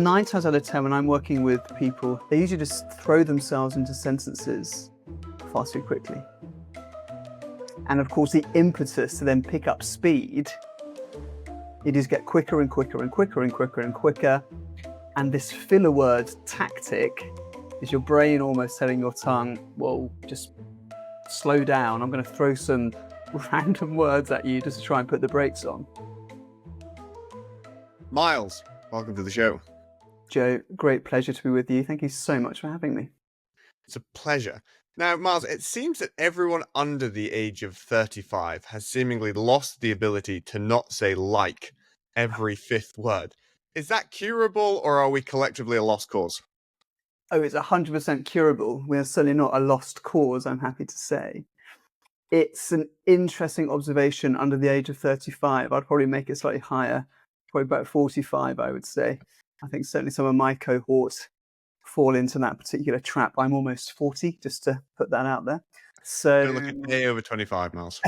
9 times out of 10, when I'm working with people, they usually just throw themselves into sentences far too quickly. And of course, the impetus to then pick up speed, you just get quicker and quicker and quicker and quicker and quicker. And this filler word tactic is your brain almost telling your tongue, well, just slow down. I'm going to throw some random words at you just to try and put the brakes on. Myles, welcome to the show. Joe, great pleasure to be with you. Thank you so much for having me. It's a pleasure. Now, Myles, it seems that everyone under the age of 35 has seemingly lost the ability to not say like every fifth word. Is that curable, or are we collectively a lost cause? Oh, it's 100% curable. We're certainly not a lost cause, I'm happy to say. It's an interesting observation under the age of 35. I'd probably make it slightly higher, probably about 45, I would say. I think certainly some of my cohort fall into that particular trap. I'm almost 40, just to put that out there. So Don't look a day over 25, Myles.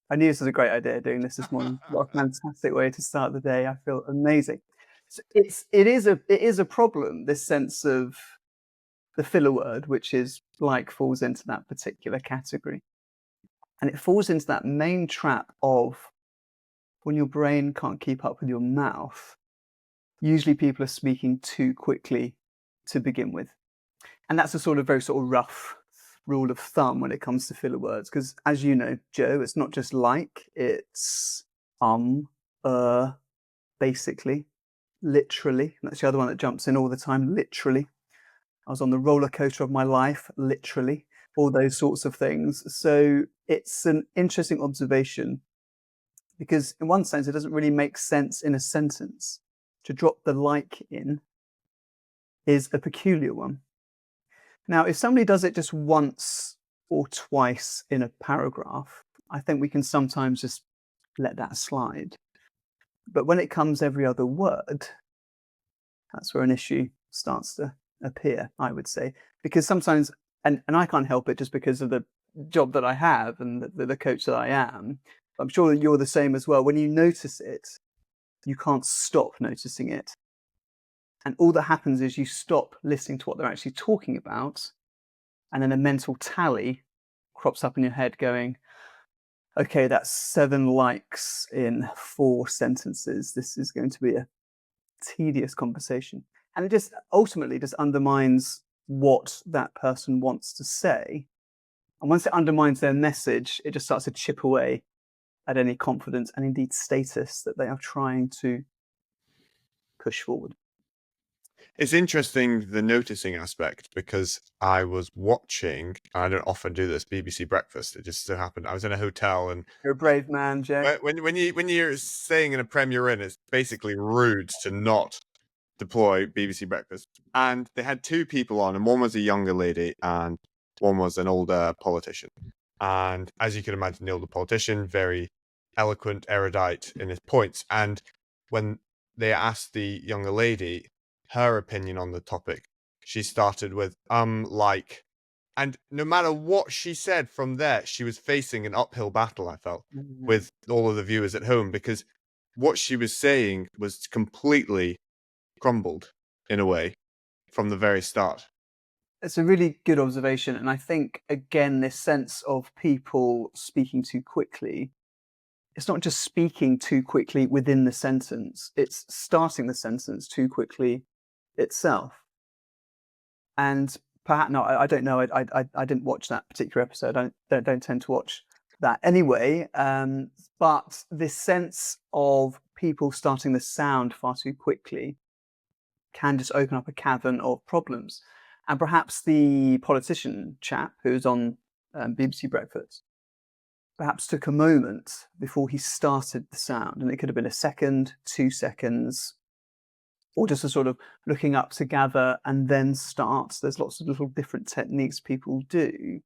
I knew this was a great idea doing this morning. What a fantastic way to start the day. I feel amazing. So it is a problem, this sense of the filler word, which is like falls into that particular category. And it falls into that main trap of when your brain can't keep up with your mouth. Usually people are speaking too quickly to begin with. And that's a very rough rule of thumb when it comes to filler words. Because as you know, Joe, it's not just like, it's basically, literally. And that's the other one that jumps in all the time, literally. I was on the roller coaster of my life, literally, all those sorts of things. So it's an interesting observation because in one sense, it doesn't really make sense in a sentence. To drop the like in is a peculiar one. Now, if somebody does it just once or twice in a paragraph, I think we can sometimes just let that slide. But when it comes every other word, that's where an issue starts to appear, I would say. Because sometimes, and I can't help it just because of the job that I have and the coach that I am, I'm sure that you're the same as well. When you notice it, you can't stop noticing it. And all that happens is you stop listening to what they're actually talking about, and then a mental tally crops up in your head going, okay, that's 7 likes in 4 sentences. This is going to be a tedious conversation. And it just ultimately just undermines what that person wants to say. And once it undermines their message, it just starts to chip away at any confidence and indeed status that they are trying to push forward. It's interesting, the noticing aspect, because I was watching, I don't often do this, BBC Breakfast. It just so happened. I was in a hotel, and You're a brave man, Joe. when you're staying in a Premier Inn, it's basically rude to not deploy BBC Breakfast. And they had 2 people on, and one was a younger lady and one was an older politician. And as you can imagine, the older politician, very eloquent, erudite in his points. And when they asked the younger lady her opinion on the topic, she started with, like, and no matter what she said from there, she was facing an uphill battle, I felt, with all of the viewers at home, because what she was saying was completely crumbled in a way from the very start. It's a really good observation. And I think, again, this sense of people speaking too quickly, it's not just speaking too quickly within the sentence, it's starting the sentence too quickly itself. And perhaps, no, I don't know. I didn't watch that particular episode. I don't tend to watch that anyway. But this sense of people starting the sound far too quickly can just open up a cavern of problems. And perhaps the politician chap who's on BBC Breakfast perhaps took a moment before he started the sound. And it could have been a second, 2 seconds, or just a looking up to gather and then start. There's lots of little different techniques people do.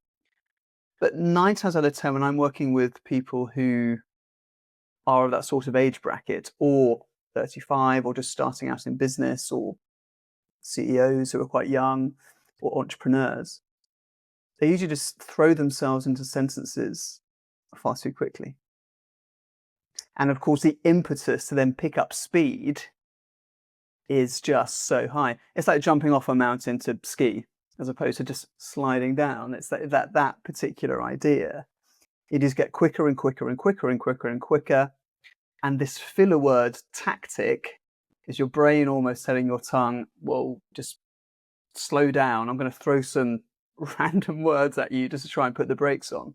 But 9 times out of 10, when I'm working with people who are of that sort of age bracket, or 35, or just starting out in business, or CEOs who are quite young, or entrepreneurs, they usually just throw themselves into sentences far too quickly. And of course, the impetus to then pick up speed is just so high. It's like jumping off a mountain to ski as opposed to just sliding down. It's that particular idea. You just get quicker and quicker and quicker and quicker and quicker. And this filler word tactic is your brain almost telling your tongue, well, just slow down. I'm going to throw some random words at you just to try and put the brakes on.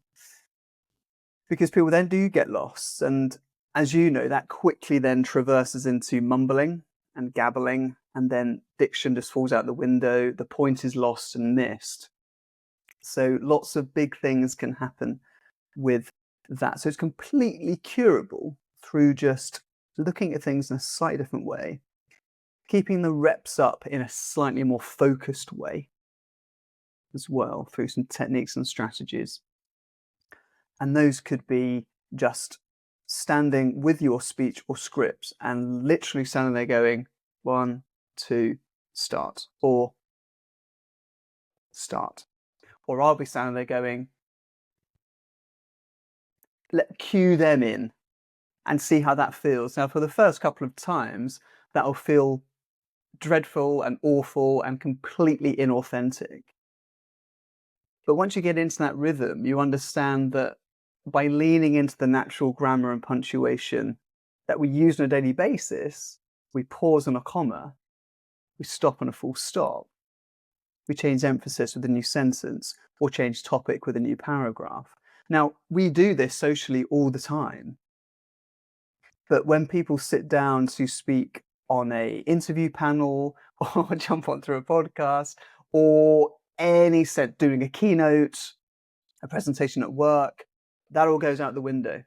Because people then do get lost. And as you know, that quickly then traverses into mumbling and gabbling, and then diction just falls out the window. The point is lost and missed. So lots of big things can happen with that. So it's completely curable through just looking at things in a slightly different way, keeping the reps up in a slightly more focused way as well through some techniques and strategies. And those could be just standing with your speech or script and literally standing there going, 1, 2, start, or start. Or I'll be standing there going, cue them in and see how that feels. Now, for the first couple of times, that'll feel dreadful and awful and completely inauthentic. But once you get into that rhythm, you understand that by leaning into the natural grammar and punctuation that we use on a daily basis, we pause on a comma, we stop on a full stop, we change emphasis with a new sentence, or change topic with a new paragraph. Now, we do this socially all the time. But when people sit down to speak on a interview panel or jump onto a podcast or any set doing a keynote, a presentation at work, that all goes out the window.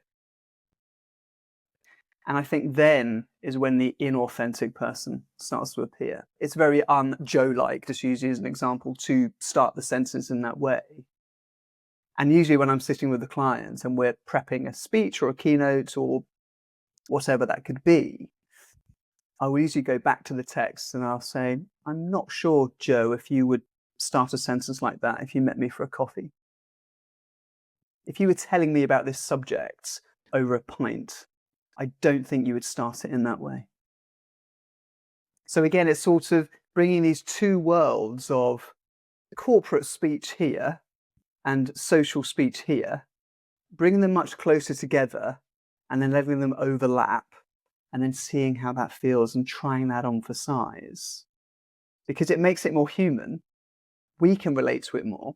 And I think then is when the inauthentic person starts to appear. It's very un-Joe-like, just use as an example, to start the sentence in that way. And usually when I'm sitting with the clients and we're prepping a speech or a keynote or whatever that could be, I will usually go back to the text and I'll say, I'm not sure, Joe, if you would start a sentence like that if you met me for a coffee. If you were telling me about this subject over a pint, I don't think you would start it in that way. So again, it's sort of bringing these two worlds of corporate speech here and social speech here, bringing them much closer together and then letting them overlap and then seeing how that feels and trying that on for size. Because it makes it more human. We can relate to it more.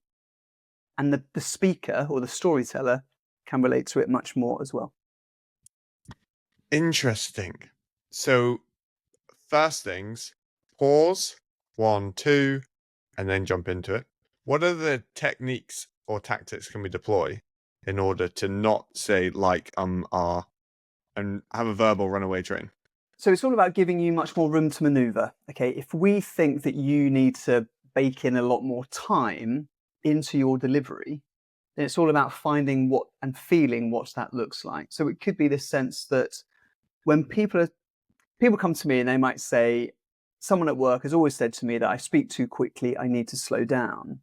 And the speaker or the storyteller can relate to it much more as well. Interesting. So, first things, pause, 1, 2, and then jump into it. What are the techniques or tactics can we deploy in order to not say like, are, and have a verbal runaway train? So it's all about giving you much more room to maneuver. Okay, if we think that you need to bake in a lot more time into your delivery, then it's all about finding what and feeling what that looks like. So it could be this sense that when people come to me and they might say, someone at work has always said to me that I speak too quickly, I need to slow down.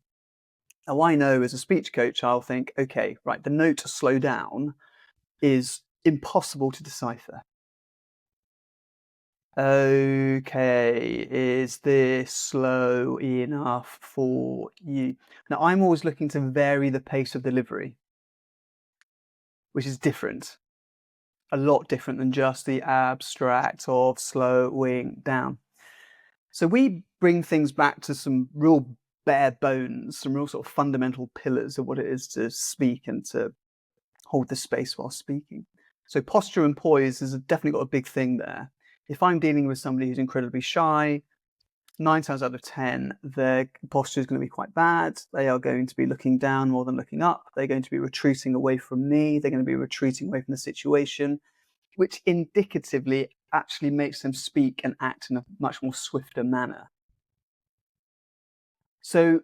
Now I know as a speech coach, I'll think, okay, right, the note to slow down is impossible to decipher. Okay, is this slow enough for you? Now, I'm always looking to vary the pace of delivery, which is different, a lot different than just the abstract of slowing down. So we bring things back to some real bare bones, some real sort of fundamental pillars of what it is to speak and to hold the space while speaking. So posture and poise has definitely got a big thing there. If I'm dealing with somebody who's incredibly shy, 9 times out of 10, their posture is going to be quite bad. They are going to be looking down more than looking up. They're going to be retreating away from me. They're going to be retreating away from the situation, which indicatively actually makes them speak and act in a much more swifter manner. So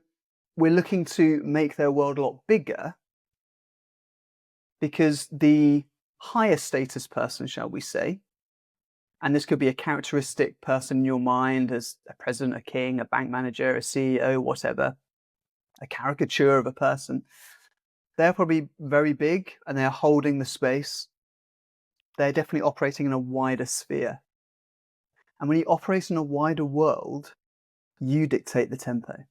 we're looking to make their world a lot bigger because the higher status person, shall we say, and this could be a characteristic person in your mind as a president, a king, a bank manager, a CEO, whatever, a caricature of a person. They're probably very big and they're holding the space. They're definitely operating in a wider sphere. And when you operate in a wider world, you dictate the tempo.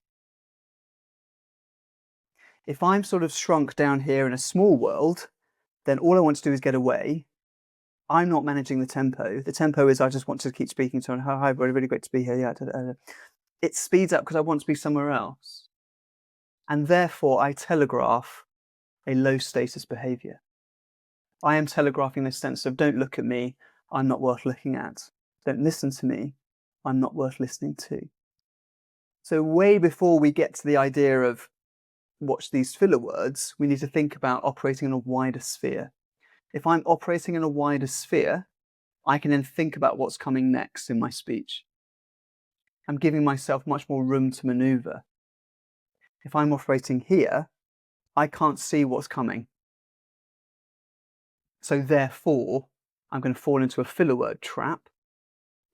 If I'm sort of shrunk down here in a small world, then all I want to do is get away. I'm not managing the tempo. The tempo is I just want to keep speaking to someone. Hi, everybody, really great to be here. Yeah, it speeds up because I want to be somewhere else. And therefore, I telegraph a low status behavior. I am telegraphing this sense of don't look at me, I'm not worth looking at. Don't listen to me, I'm not worth listening to. So way before we get to the idea of watch these filler words, we need to think about operating in a wider sphere. If I'm operating in a wider sphere, I can then think about what's coming next in my speech. I'm giving myself much more room to maneuver. If I'm operating here, I can't see what's coming. So therefore, I'm going to fall into a filler word trap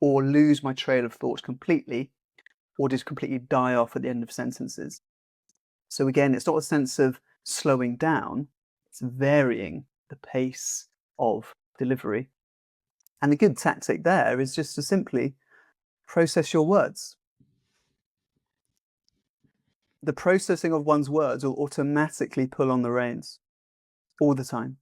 or lose my trail of thought completely or just completely die off at the end of sentences. So again, it's not a sense of slowing down, it's varying the pace of delivery. And the good tactic there is just to simply process your words. The processing of one's words will automatically pull on the reins all the time.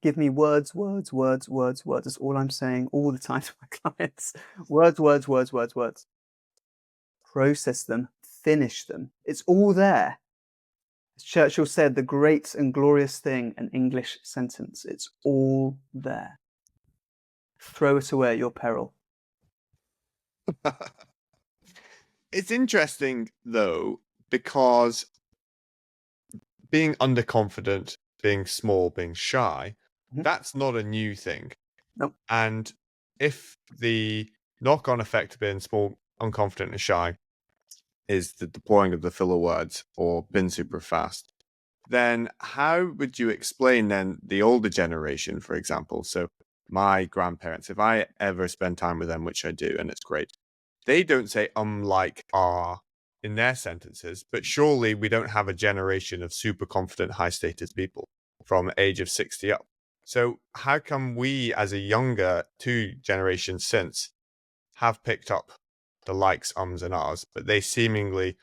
Give me words, words, words, words, words. That's all I'm saying all the time to my clients. Words, words, words, words, words. Process them, finish them. It's all there. As Churchill said, the great and glorious thing, an English sentence. It's all there. Throw it away at your peril. It's interesting, though, because being underconfident, being small, being shy, that's not a new thing. Nope. And if the knock-on effect of being small, unconfident, and shy is the deploying of the filler words or being super fast, then how would you explain then the older generation, for example? So my grandparents, if I ever spend time with them, which I do, and it's great, they don't say like in their sentences, but surely we don't have a generation of super confident, high status people from age of 60 up. So how come we, as a younger 2 generations since, have picked up the likes, ums and ahs, but they seemingly,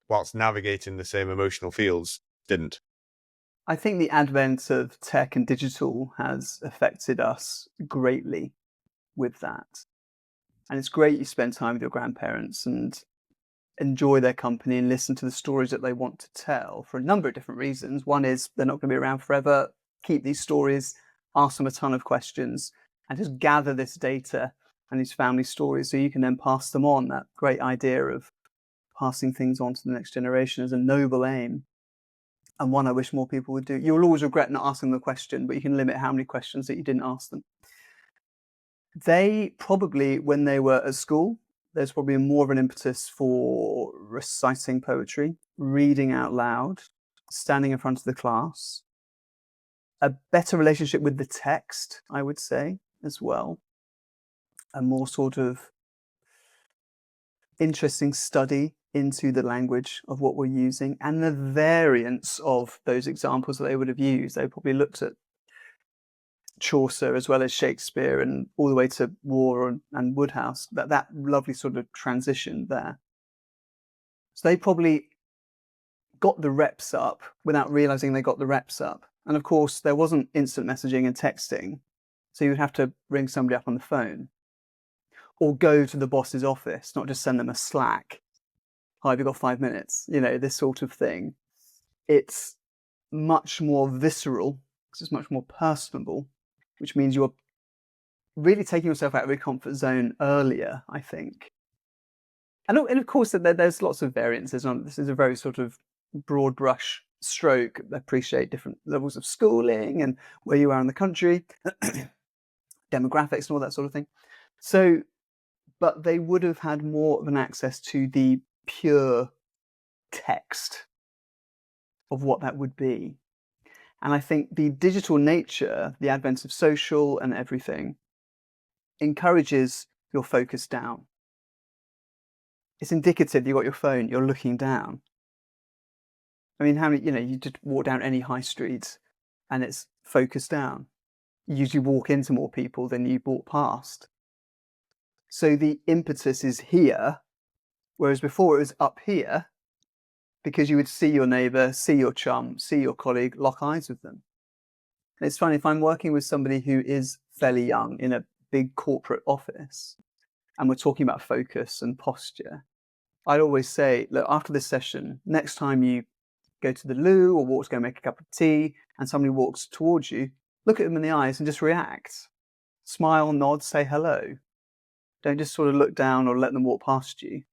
whilst navigating the same emotional fields, didn't? I think the advent of tech and digital has affected us greatly with that. And it's great you spend time with your grandparents and enjoy their company and listen to the stories that they want to tell for a number of different reasons. One is they're not going to be around forever. Keep these stories, ask them a ton of questions, and just gather this data and these family stories so you can then pass them on. That great idea of passing things on to the next generation is a noble aim, and one I wish more people would do. You'll always regret not asking them the question, but you can limit how many questions that you didn't ask them. They probably, when they were at school, there's probably more of an impetus for reciting poetry, reading out loud, standing in front of the class, a better relationship with the text, I would say, as well, a more sort of interesting study into the language of what we're using and the variants of those examples that they would have used. They probably looked at Chaucer as well as Shakespeare and all the way to War and Woodhouse, that lovely sort of transition there. So they probably got the reps up without realizing they got the reps up. And of course, there wasn't instant messaging and texting. So you would have to ring somebody up on the phone or go to the boss's office, not just send them a Slack. Hi, have you got 5 minutes? You know, this sort of thing. It's much more visceral, because it's much more personable, which means you're really taking yourself out of your comfort zone earlier, I think. And of course, there's lots of variances. This is a very sort of broad brush stroke. I appreciate different levels of schooling and where you are in the country, demographics and all that sort of thing. So, but they would have had more of an access to the pure text of what that would be. And I think the digital nature, the advent of social and everything, encourages your focus down. It's indicative you've got your phone, you're looking down. I mean, how many, you just walk down any high street and it's focused down. You usually walk into more people than you walk past. So the impetus is here, whereas before it was up here, because you would see your neighbour, see your chum, see your colleague, lock eyes with them. And it's funny, if I'm working with somebody who is fairly young in a big corporate office, and we're talking about focus and posture, I'd always say, look, after this session, next time you go to the loo or walk to go make a cup of tea and somebody walks towards you, look at them in the eyes and just react. Smile, nod, say hello. Don't just sort of look down or let them walk past you,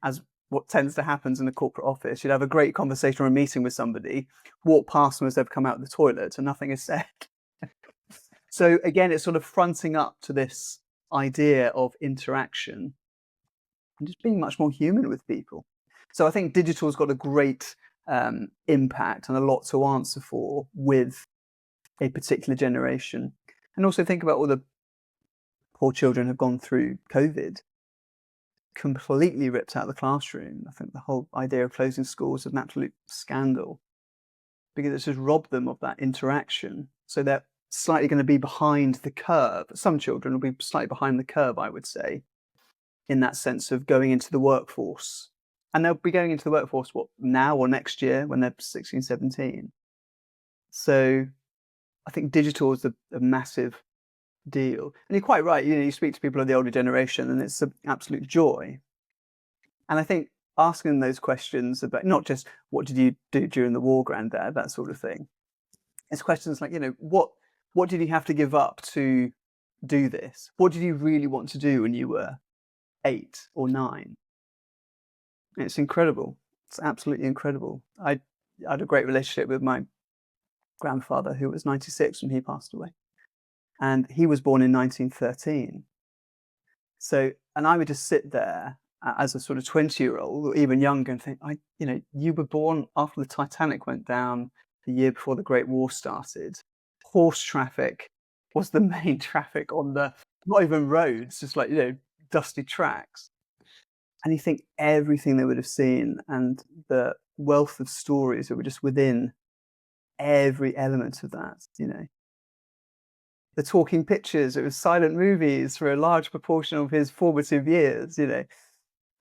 as what tends to happen in a corporate office. You'd have a great conversation or a meeting with somebody, walk past them as they've come out of the toilet and nothing is said. So again, it's sort of fronting up to this idea of interaction and just being much more human with people. So I think digital's got a great impact and a lot to answer for with a particular generation. And also think about all the poor children who've gone through COVID, completely ripped out of the classroom. I think the whole idea of closing schools is an absolute scandal because it's just robbed them of that interaction. So they're slightly going to be behind the curve. Some children will be slightly behind the curve, I would say, in that sense of going into the workforce. And they'll be going into the workforce, what, now or next year when they're 16, 17. So I think digital is a massive deal. And you're quite right. You speak to people of the older generation and it's an absolute joy. And I think asking those questions about not just what did you do during the war, granddad, that sort of thing. It's questions like, what did you have to give up to do this? What did you really want to do when you were 8 or 9? It's incredible. It's absolutely incredible. I had a great relationship with my grandfather, who was 96 when he passed away. And he was born in 1913. So, and I would just sit there as a sort of 20-year-old or even younger and think, you were born after the Titanic went down, the year before the Great War started. Horse traffic was the main traffic on the, not even roads, just like, dusty tracks. And you think everything they would have seen and the wealth of stories that were just within every element of that, The talking pictures, it was silent movies for a large proportion of his formative years, Can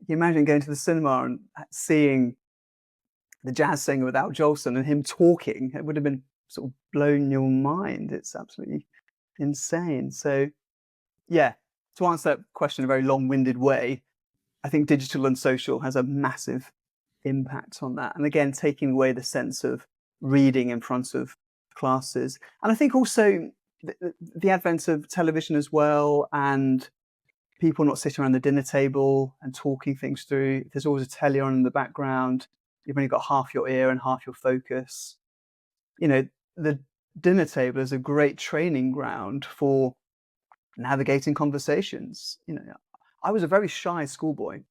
you imagine going to the cinema and seeing the jazz singer with Al Jolson and him talking? It would have been sort of blown your mind. It's absolutely insane. So, yeah, to answer that question in a very long-winded way, I think digital and social has a massive impact on that. And again, taking away the sense of reading in front of classes. And I think also the advent of television as well, and people not sitting around the dinner table and talking things through. There's always a telly on in the background. You've only got half your ear and half your focus. The dinner table is a great training ground for navigating conversations. I was a very shy schoolboy.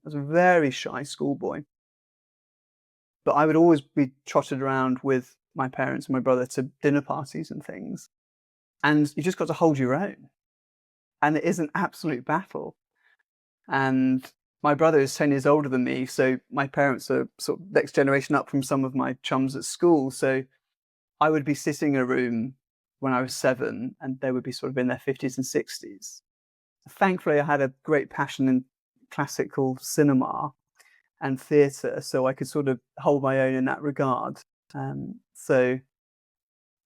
But I would always be trotted around with my parents and my brother to dinner parties and things. And you just got to hold your own. And it is an absolute battle. And my brother is 10 years older than me. So my parents are sort of next generation up from some of my chums at school. So I would be sitting in a room when I was 7 and they would be sort of in their 50s and 60s. Thankfully, I had a great passion in classical cinema and theatre, so I could sort of hold my own in that regard. So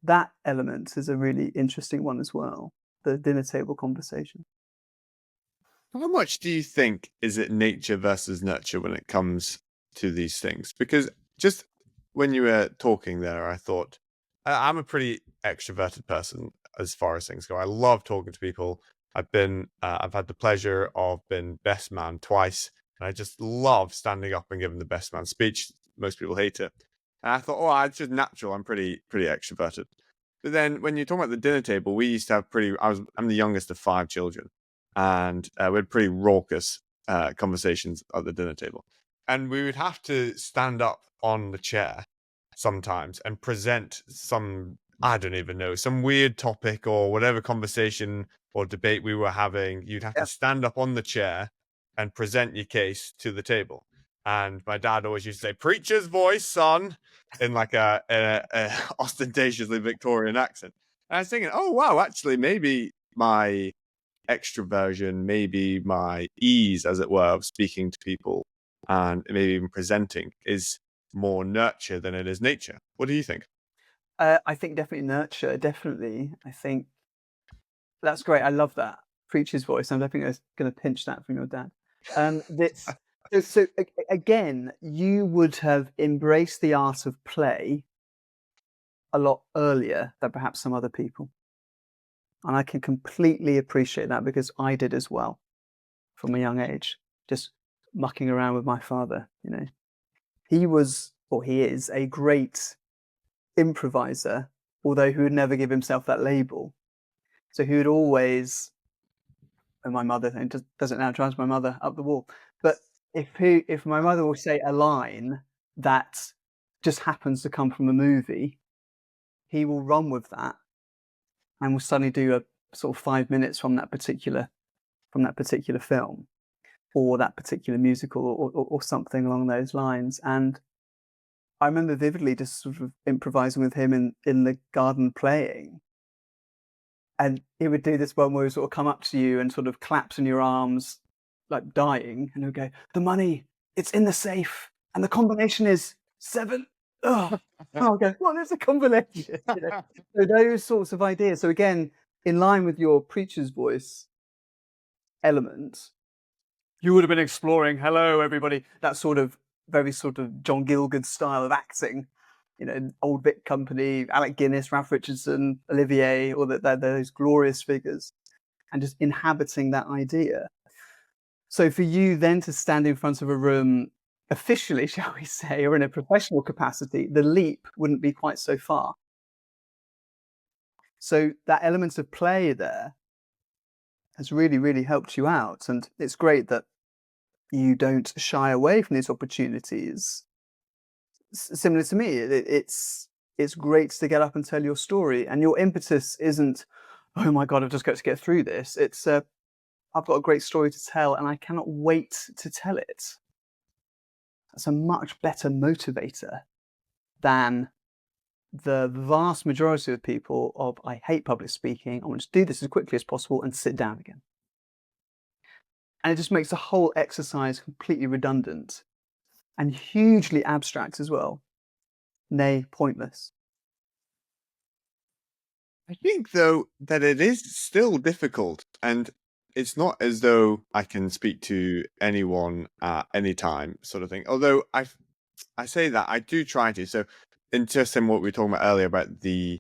that element is a really interesting one as well, the dinner table conversation. How much do you think is it nature versus nurture when it comes to these things? Because just when you were talking there, I thought, I'm a pretty extroverted person as far as things go. I love talking to people. I've had the pleasure of being best man twice, and I just love standing up and giving the best man speech. Most people hate it. And I thought, it's just natural. I'm pretty extroverted. But then when you're talking about the dinner table, we used to have I'm the youngest of 5 children, and we had pretty raucous conversations at the dinner table. And we would have to stand up on the chair sometimes and present some, I don't even know, some weird topic or whatever conversation or debate we were having. You'd have to stand up on the chair and present your case to the table. And my dad always used to say, "Preacher's voice, son," in like a ostentatiously Victorian accent. And I was thinking, oh wow, actually maybe my extroversion, maybe my ease, as it were, of speaking to people and maybe even presenting is more nurture than it is nature. What do you think? I think definitely nurture, definitely. I think that's great. I love that preacher's voice. I'm definitely going to pinch that from your dad. This again, you would have embraced the art of play a lot earlier than perhaps some other people, and I can completely appreciate that because I did as well from a young age, just mucking around with my father. You know, he was or he is a great improviser, although he would never give himself that label. So he would always, and my mother does it now, drives my mother up the wall. But if my mother will say a line that just happens to come from a movie, he will run with that and will suddenly do a sort of 5 minutes from that particular film or that particular musical or something along those lines. And I remember vividly just sort of improvising with him in the garden playing. And he would do this one where he sort of come up to you and sort of claps in your arms, like dying, and he'll go, "The money, it's in the safe, and the combination is 7." Oh, I'll go, "What is the combination?" You know? So those sorts of ideas. So again, in line with your preacher's voice element, you would have been exploring, "Hello, everybody," that sort of very sort of John Gielgud style of acting. You know, Old Vic Company, Alec Guinness, Ralph Richardson, Olivier, or those glorious figures, and just inhabiting that idea. So for you then to stand in front of a room officially, shall we say, or in a professional capacity, the leap wouldn't be quite so far. So that element of play there has really, really helped you out. And it's great that you don't shy away from these opportunities. Similar to me, it's great to get up and tell your story, and your impetus isn't, "Oh my God, I've just got to get through this." It's, "I've got a great story to tell, and I cannot wait to tell it." That's a much better motivator than the vast majority of people of, "I hate public speaking. I want to do this as quickly as possible and sit down again." And it just makes the whole exercise completely redundant and hugely abstract as well, nay, pointless. I think, though, that it is still difficult, and it's not as though I can speak to anyone at any time, sort of thing. Although I say that I do try to. So, in just in what we were talking about earlier about the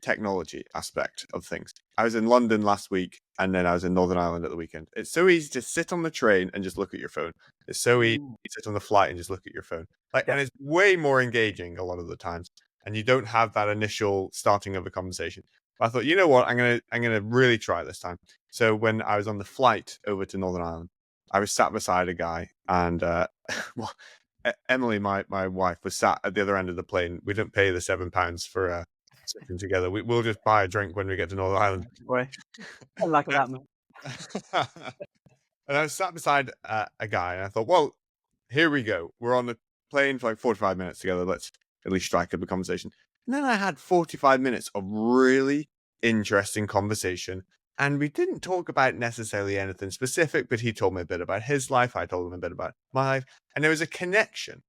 technology aspect of things, I was in London last week, and then I was in Northern Ireland at the weekend. It's so easy to sit on the train and just look at your phone. It's so easy to sit on the flight and just look at your phone. Like, Yeah. and it's way more engaging a lot of the times, and you don't have that initial starting of a conversation. But I thought, you know what, I'm gonna really try this time. So when I was on the flight over to Northern Ireland, I was sat beside a guy, and well, Emily, my wife, was sat at the other end of the plane. We didn't pay the £7 for sitting together. We'll just buy a drink when we get to Northern Ireland. Boy, I like that, man. And I was sat beside a guy, and I thought, well, here we go. We're on the plane for like 45 minutes together. Let's at least strike up a conversation. And then I had 45 minutes of really interesting conversation. And we didn't talk about necessarily anything specific, but he told me a bit about his life. I told him a bit about my life. And there was a connection.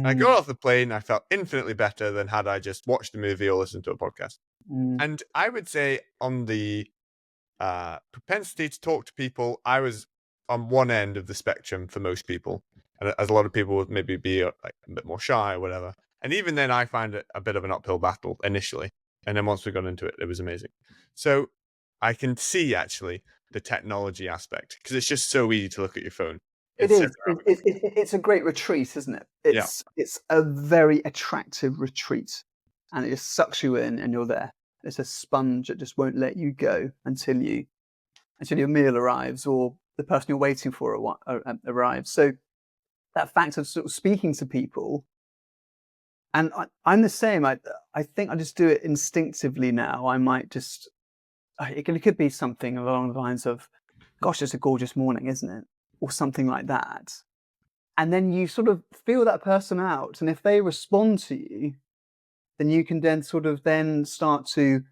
I got off the plane. I felt infinitely better than had I just watched a movie or listened to a podcast. And I would say on the propensity to talk to people, I was on one end of the spectrum for most people, and as a lot of people would maybe be like a bit more shy or whatever. And even then, I find it a bit of an uphill battle initially, and then once we got into it, it was amazing. So I can see actually the technology aspect, because it's just so easy to look at your phone. It is. It's a great retreat, isn't it? It's a very attractive retreat, and it just sucks you in, and you're there. It's a sponge that just won't let you go until your meal arrives or the person you're waiting for arrives. So that fact of sort of speaking to people, and I'm the same. I think I just do it instinctively now. I might just it could be something along the lines of, "Gosh, it's a gorgeous morning, isn't it?" or something like that. And then you sort of feel that person out, and if they respond to you, then you can then sort of then start to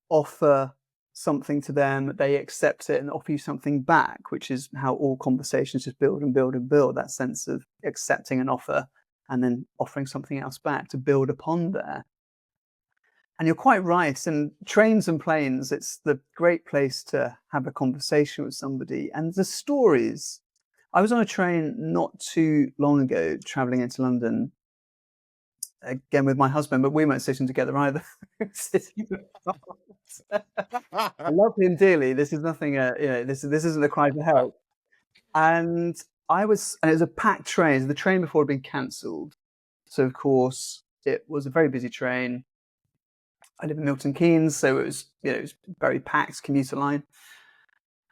offer something to them, they accept it and offer you something back, which is how all conversations just build and build and build, that sense of accepting an offer and then offering something else back to build upon there. And you're quite right. And trains and planes, it's the great place to have a conversation with somebody. And the stories. I was on a train not too long ago, traveling into London, again with my husband, but we weren't sitting together either. Sitting apart. I love him dearly. This is nothing. This isn't a cry for help. And it was a packed train. The train before had been cancelled, so of course it was a very busy train. I live in Milton Keynes, so it was very packed commuter line.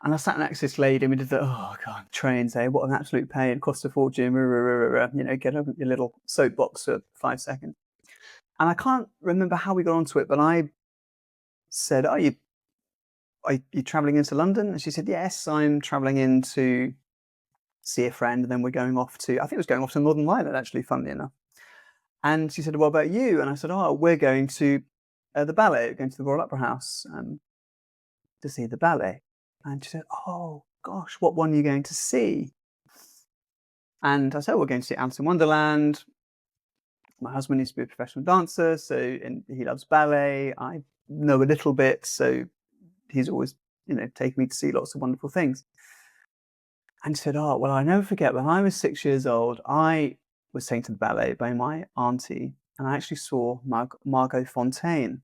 And I sat next to this lady, and we did oh god, trains, what an absolute pain, cost a fortune, get over your little soapbox for 5 seconds. And I can't remember how we got onto it, but I said, are you traveling into London? And she said, yes, I'm traveling in to see a friend, and then we're going off to, I think it was going off to Northern Ireland, actually, funnily enough. And she said, what about you? And I said, we're going to the ballet, going to the Royal Opera House to see the ballet. And she said, oh gosh, what one are you going to see? And I said, we're going to see Alice in Wonderland. My husband used to be a professional dancer, and he loves ballet. I know a little bit, so he's always, taking me to see lots of wonderful things. And she said, well, I'll never forget, when I was 6 years old, I was taken to the ballet by my auntie, and I actually saw Margot Fonteyn.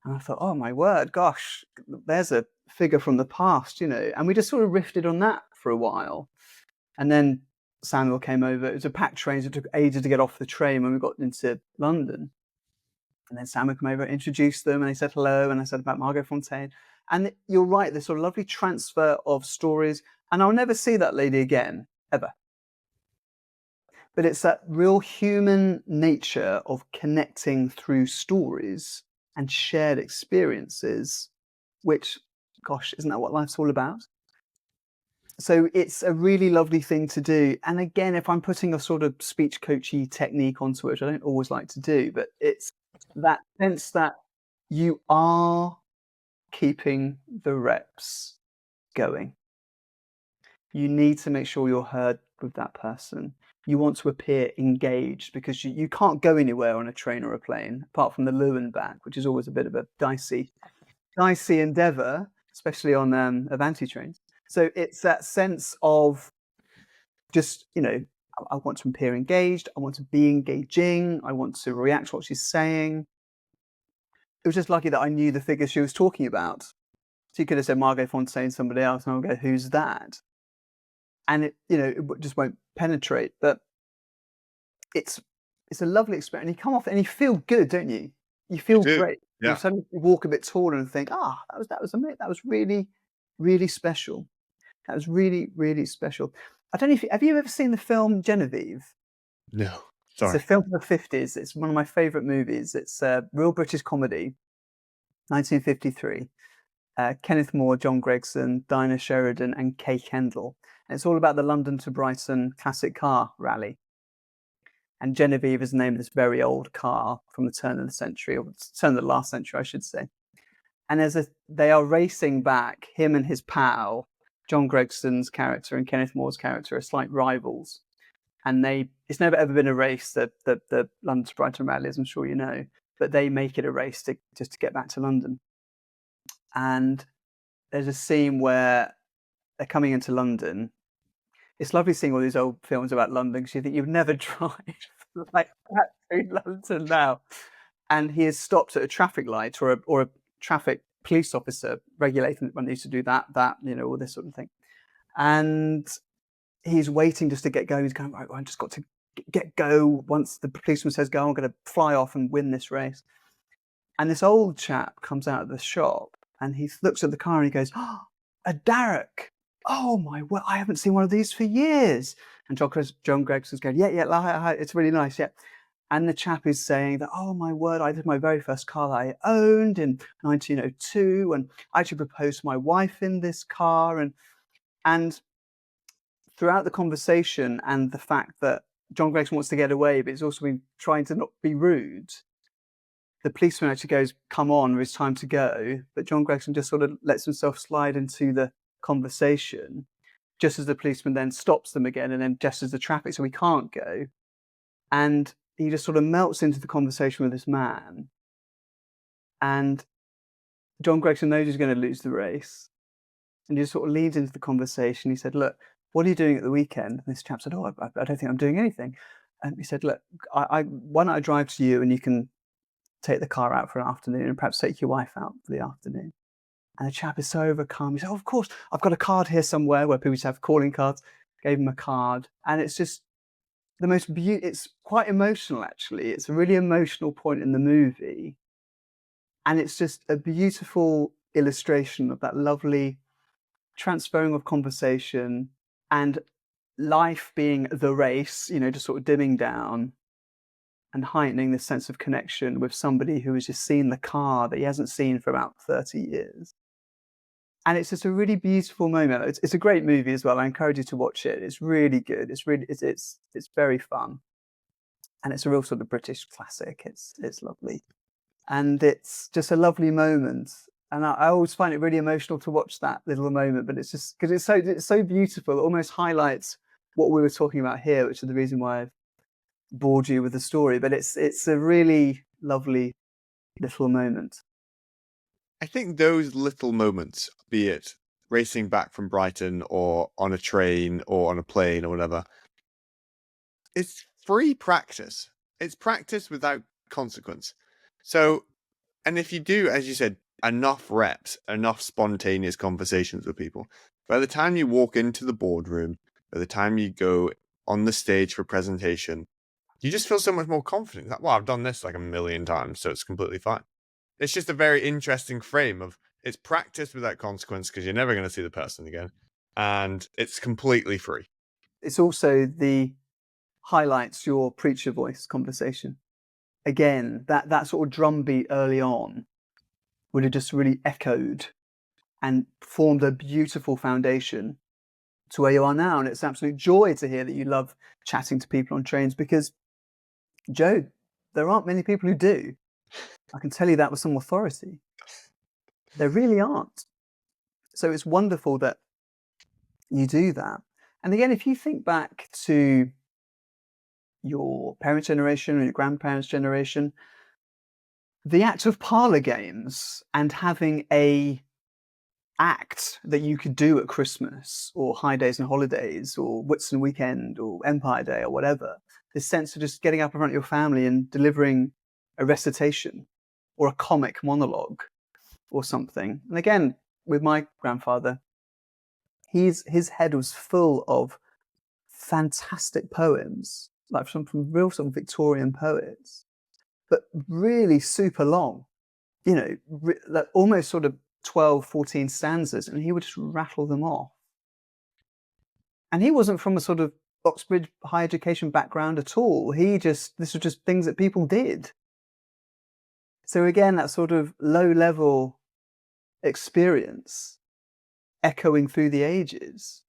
And I thought, oh my word, gosh, there's a figure from the past, And we just sort of riffed on that for a while. And then Samuel came over. It was a packed train, so it took ages to get off the train when we got into London. And then Samuel came over, introduced them, and they said hello, and I said about Margot Fonteyn. And you're right, this sort of lovely transfer of stories. And I'll never see that lady again, ever. But it's that real human nature of connecting through stories and shared experiences, which, gosh, isn't that what life's all about? So it's a really lovely thing to do. And again, if I'm putting a sort of speech coachy technique onto it, which I don't always like to do, but it's that sense that you are keeping the reps going. You need to make sure you're heard with that person. You want to appear engaged, because you can't go anywhere on a train or a plane apart from the loo and back, which is always a bit of a dicey endeavor, especially on Avanti trains. So it's that sense of just, I want to appear engaged. I want to be engaging. I want to react to what she's saying. It was just lucky that I knew the figure she was talking about. So you could have said Margot Fonteyn, somebody else, and I'll go, who's that? And it just won't penetrate. But it's a lovely experience. And you come off and you feel good, don't you? You feel great. Yeah. You suddenly walk a bit taller and think, that was amazing. That was really, really special. That was really, really special. I don't know have you ever seen the film Genevieve? No, sorry. It's a film from the 50s. It's one of my favourite movies. It's a real British comedy, 1953. Kenneth Moore, John Gregson, Dinah Sheridan, and Kay Kendall. And it's all about the London to Brighton classic car rally. And Genevieve is the name of this very old car from the turn of the century, or turn of the last century, I should say. And they are racing back, him and his pal, John Gregson's character and Kenneth Moore's character, are slight rivals. And it's never ever been a race, the London to Brighton rally, as I'm sure you know, but they make it a race just to get back to London. And there's a scene where they're coming into London. It's lovely seeing all these old films about London, because you think you'd never drive like that through London now. And he is stopped at a traffic light, or a traffic police officer regulating when they used to do that, all this sort of thing. And he's waiting just to get going. He's going, right, I just got to go. Once the policeman says go, I'm going to fly off and win this race. And this old chap comes out of the shop, and he looks at the car and he goes, a Derek. Oh my word, I haven't seen one of these for years. And John Gregson's going, yeah, it's really nice, yeah. And the chap is saying that, oh my word, I did my very first car that I owned in 1902, and I actually proposed to my wife in this car. And throughout the conversation, and the fact that John Gregson wants to get away, but he's also been trying to not be rude, the policeman actually goes, "Come on, it's time to go." But John Gregson just sort of lets himself slide into the conversation, just as the policeman then stops them again and then gestures the traffic so he can't go. And he just sort of melts into the conversation with this man. And John Gregson knows he's going to lose the race. And he just sort of leads into the conversation. He said, "Look, what are you doing at the weekend?" And this chap said, "Oh, I don't think I'm doing anything." And he said, "Look, why don't I drive to you and you can take the car out for an afternoon and perhaps take your wife out for the afternoon." And the chap is so overcome. He said, "Oh, of course, I've got a card here somewhere," where people used to have calling cards. Gave him a card. And it's just the most it's quite emotional, actually. It's a really emotional point in the movie. And it's just a beautiful illustration of that lovely transferring of conversation and life being the race, just sort of dimming down and heightening this sense of connection with somebody who has just seen the car that he hasn't seen for about 30 years. And it's just a really beautiful moment. It's a great movie as well. I encourage you to watch it. It's really good. It's very fun. And it's a real sort of British classic. It's lovely. And it's just a lovely moment. And I always find it really emotional to watch that little moment, but it's just because it's so beautiful. It almost highlights what we were talking about here, which is the reason why I've bored you with the story. But it's a really lovely little moment. I think those little moments, be it racing back from Brighton or on a train or on a plane or whatever, it's free practice. It's practice without consequence. So, and if you do, as you said, enough reps, enough spontaneous conversations with people, by the time you walk into the boardroom, by the time you go on the stage for a presentation, you just feel so much more confident. Like, well, I've done this like a million times, so it's completely fine. It's just a very interesting frame of it's practice without consequence because you're never going to see the person again. And it's completely free. It's also highlights your preacher voice conversation. Again, that sort of drumbeat early on would have just really echoed and formed a beautiful foundation to where you are now. And it's absolute joy to hear that you love chatting to people on trains because, Joe, there aren't many people who do. I can tell you that with some authority. There really aren't. So it's wonderful that you do that. And again, if you think back to your parents' generation or your grandparents' generation, the act of parlor games and having a act that you could do at Christmas or high days and holidays or Whitsun weekend or Empire Day or whatever, this sense of just getting up in front of your family and delivering a recitation or a comic monologue or something. And again, with my grandfather, his head was full of fantastic poems, like from real sort of Victorian poets, but really super long, like almost sort of 12, 14 stanzas, and he would just rattle them off. And he wasn't from a sort of Oxbridge higher education background at all. This was just things that people did. So again, that sort of low level experience echoing through the ages.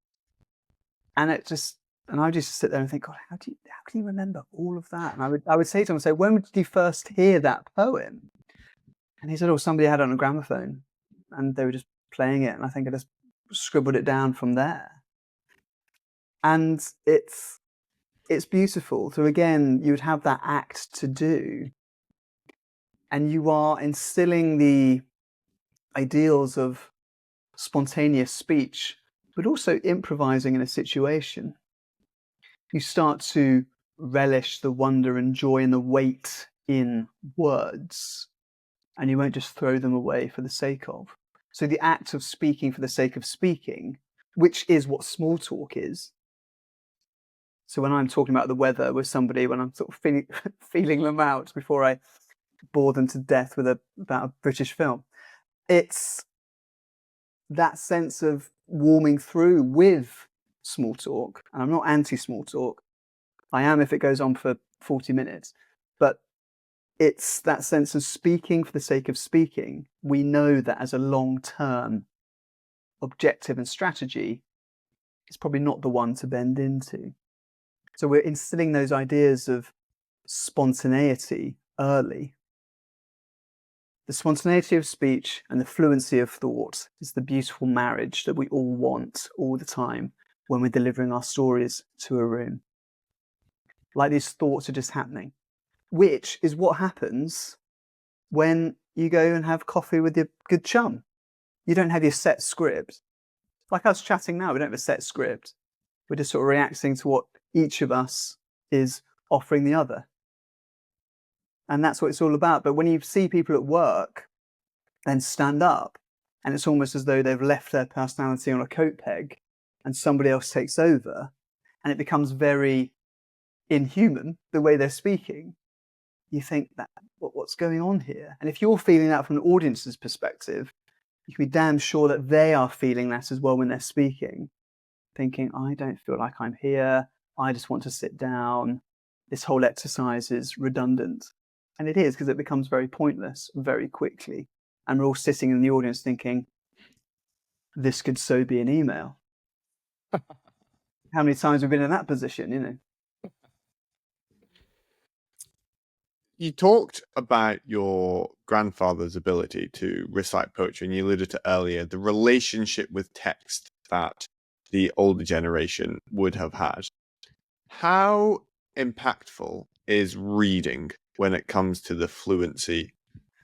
And I would just sit there and think, God, how can you remember all of that? And I would say to him, when did you first hear that poem? And he said, oh, somebody had it on a gramophone and they were just playing it. And I think I just scribbled it down from there. And it's beautiful. So again, you would have that act to do. And you are instilling the ideals of spontaneous speech, but also improvising in a situation. You start to relish the wonder and joy and the weight in words, and you won't just throw them away for the sake of. So the act of speaking for the sake of speaking, which is what small talk is. So when I'm talking about the weather with somebody, when I'm sort of feeling them out before I bore them to death about a British film, it's that sense of warming through with small talk. And I'm not anti-small talk. I am if it goes on for 40 minutes. But it's that sense of speaking for the sake of speaking. We know that as a long-term objective and strategy, it's probably not the one to bend into. So we're instilling those ideas of spontaneity early. The spontaneity of speech and the fluency of thought is the beautiful marriage that we all want all the time when we're delivering our stories to a room. Like these thoughts are just happening, which is what happens when you go and have coffee with your good chum. You don't have your set script. Like us chatting now, we don't have a set script. We're just sort of reacting to what each of us is offering the other. And that's what it's all about. But when you see people at work then stand up, and it's almost as though they've left their personality on a coat peg and somebody else takes over, and it becomes very inhuman the way they're speaking, you think, that what's going on here? And if you're feeling that from an audience's perspective, you can be damn sure that they are feeling that as well when they're speaking, thinking, I don't feel like I'm here. I just want to sit down. This whole exercise is redundant. And it is, because it becomes very pointless very quickly. And we're all sitting in the audience thinking, this could so be an email. How many times have we been in that position, you know? You talked about your grandfather's ability to recite poetry, and you alluded to earlier the relationship with text that the older generation would have had. How impactful is reading when it comes to the fluency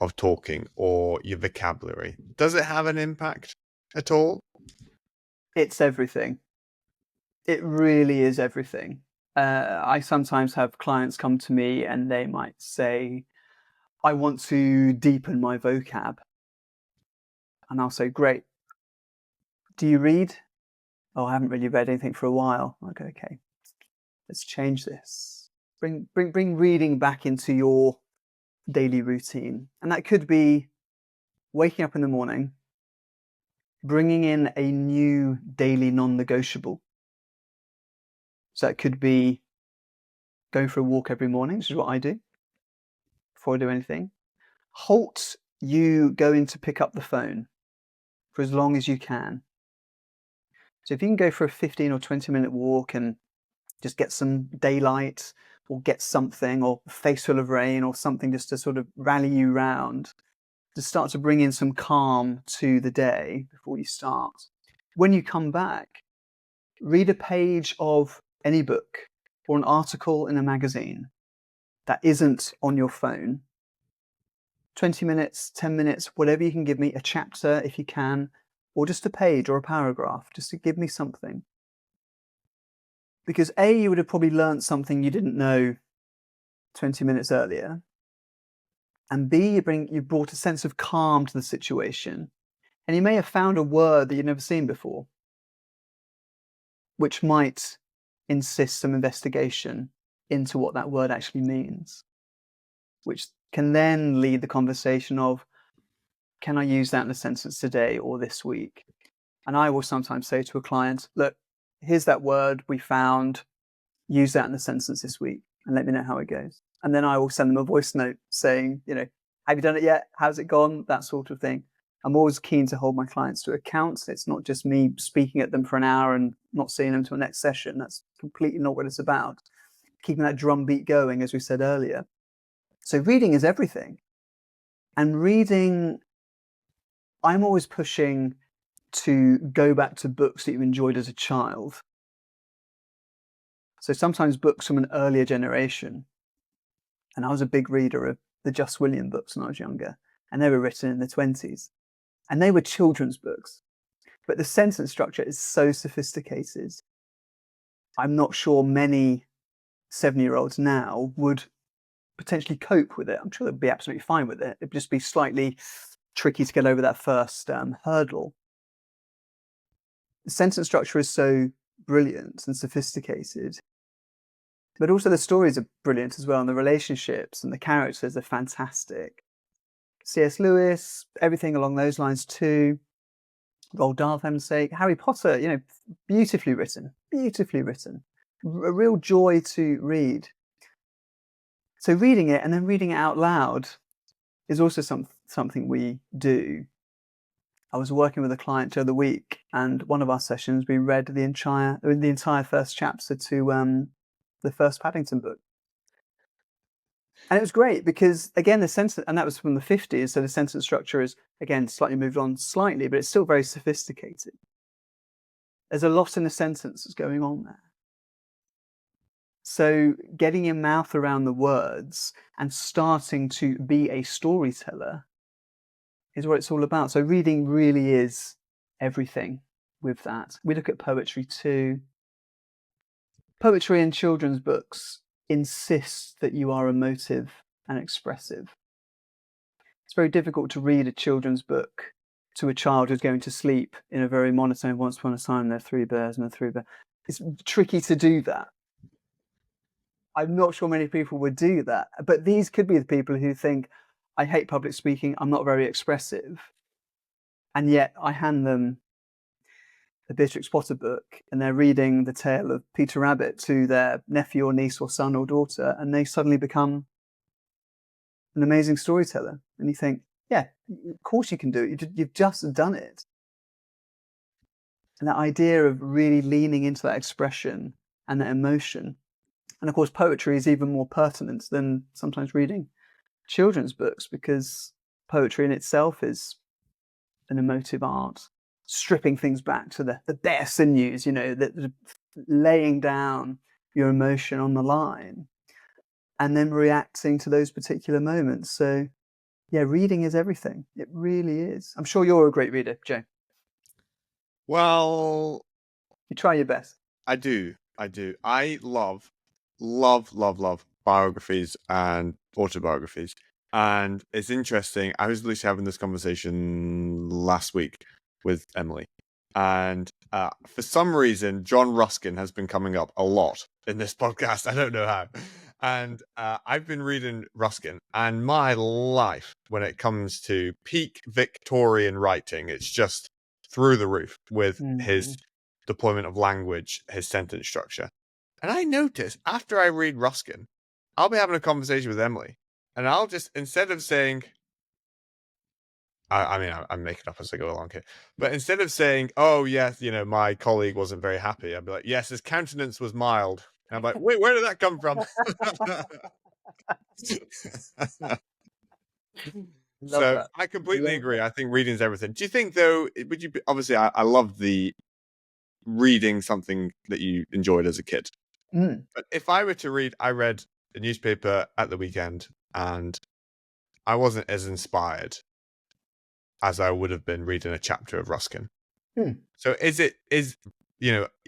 of talking or your vocabulary? Does it have an impact at all? It's everything. It really is everything. I sometimes have clients come to me and they might say, I want to deepen my vocab. And I'll say, great. Do you read? Oh, I haven't really read anything for a while. I go, okay, let's change this. Bring reading back into your daily routine. And that could be waking up in the morning, bringing in a new daily non-negotiable. So that could be going for a walk every morning, which is what I do before I do anything. Halt, you going to pick up the phone for as long as you can. So if you can go for a 15 or 20-minute walk and just get some daylight or get something, or a face full of rain or something, just to sort of rally you round, to start to bring in some calm to the day before you start. When you come back, read a page of any book or an article in a magazine that isn't on your phone. 20 minutes, 10 minutes, whatever you can give me, a chapter if you can, or just a page or a paragraph, just to give me something. Because A, you would have probably learned something you didn't know 20 minutes earlier. And B, you brought a sense of calm to the situation. And you may have found a word that you'd never seen before, which might insist some investigation into what that word actually means, which can then lead the conversation of, can I use that in a sentence today or this week? And I will sometimes say to a client, look, here's that word we found, use that in a sentence this week and let me know how it goes. And then I will send them a voice note saying, you know, have you done it yet? How's it gone? That sort of thing. I'm always keen to hold my clients to account. It's not just me speaking at them for an hour and not seeing them to the next session. That's completely not what it's about. Keeping that drumbeat going, as we said earlier. So reading is everything. And reading, I'm always pushing to go back to books that you enjoyed as a child. So sometimes books from an earlier generation. And I was a big reader of the Just William books when I was younger, and they were written in the 20s. And they were children's books. But the sentence structure is so sophisticated. I'm not sure many 7-year-olds now would potentially cope with it. I'm sure they'd be absolutely fine with it. It'd just be slightly tricky to get over that first hurdle. The sentence structure is so brilliant and sophisticated, but also the stories are brilliant as well, and the relationships and the characters are fantastic. C.S. Lewis, everything along those lines too. Roald Dahl, for heaven's sake. Harry Potter, you know, beautifully written. A real joy to read. So reading it and then reading it out loud is also something we do. I was working with a client the other week, and one of our sessions we read the entire first chapter to the first Paddington book. And it was great because, again, the sentence, and that was from the 50s, so the sentence structure is, again, slightly moved on slightly, but it's still very sophisticated. There's a lot in the sentence that's going on there. So getting your mouth around the words and starting to be a storyteller is what it's all about. So reading really is everything with that. We look at poetry too. Poetry and children's books insist that you are emotive and expressive. It's very difficult to read a children's book to a child who's going to sleep in a very monotone, once upon a time there are 3 bears and a 3 bears. It's tricky to do that. I'm not sure many people would do that, but these could be the people who think, I hate public speaking, I'm not very expressive, and yet I hand them the Beatrix Potter book and they're reading the tale of Peter Rabbit to their nephew or niece or son or daughter, and they suddenly become an amazing storyteller. And you think, yeah, of course you can do it. You've just done it. And that idea of really leaning into that expression and that emotion. And of course, poetry is even more pertinent than sometimes reading children's books, because poetry in itself is an emotive art, stripping things back to the bare sinews, laying down your emotion on the line and then reacting to those particular moments. So, yeah, reading is everything. It really is. I'm sure you're a great reader, Joe. Well, you try your best. I do. I love biographies and autobiographies. And it's interesting. I was literally having this conversation last week with Emily. And for some reason, John Ruskin has been coming up a lot in this podcast. I don't know how. And I've been reading Ruskin, and my life, when it comes to peak Victorian writing, it's just through the roof with his deployment of language, his sentence structure. And I notice after I read Ruskin, I'll be having a conversation with Emily, and I'll just, instead of saying, I'm making up as I go along here, but instead of saying, oh, yes, my colleague wasn't very happy, I'd be like, yes, his countenance was mild. And I'm like, wait, where did that come from? So I completely agree. I think reading is everything. Do you think, though, would you, obviously, I love the reading something that you enjoyed as a kid. But if I were to read, I read a newspaper at the weekend and I wasn't as inspired as I would have been reading a chapter of Ruskin. So is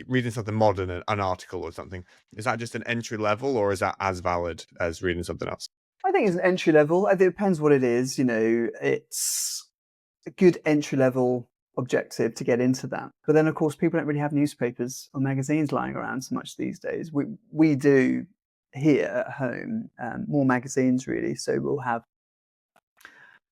reading something modern, an article or something, is that just an entry level, or is that as valid as reading something else? I think it's an entry level. It depends what it is. It's a good entry level objective to get into that. But then, of course, people don't really have newspapers or magazines lying around so much these days. We do here at home, more magazines really. So we'll have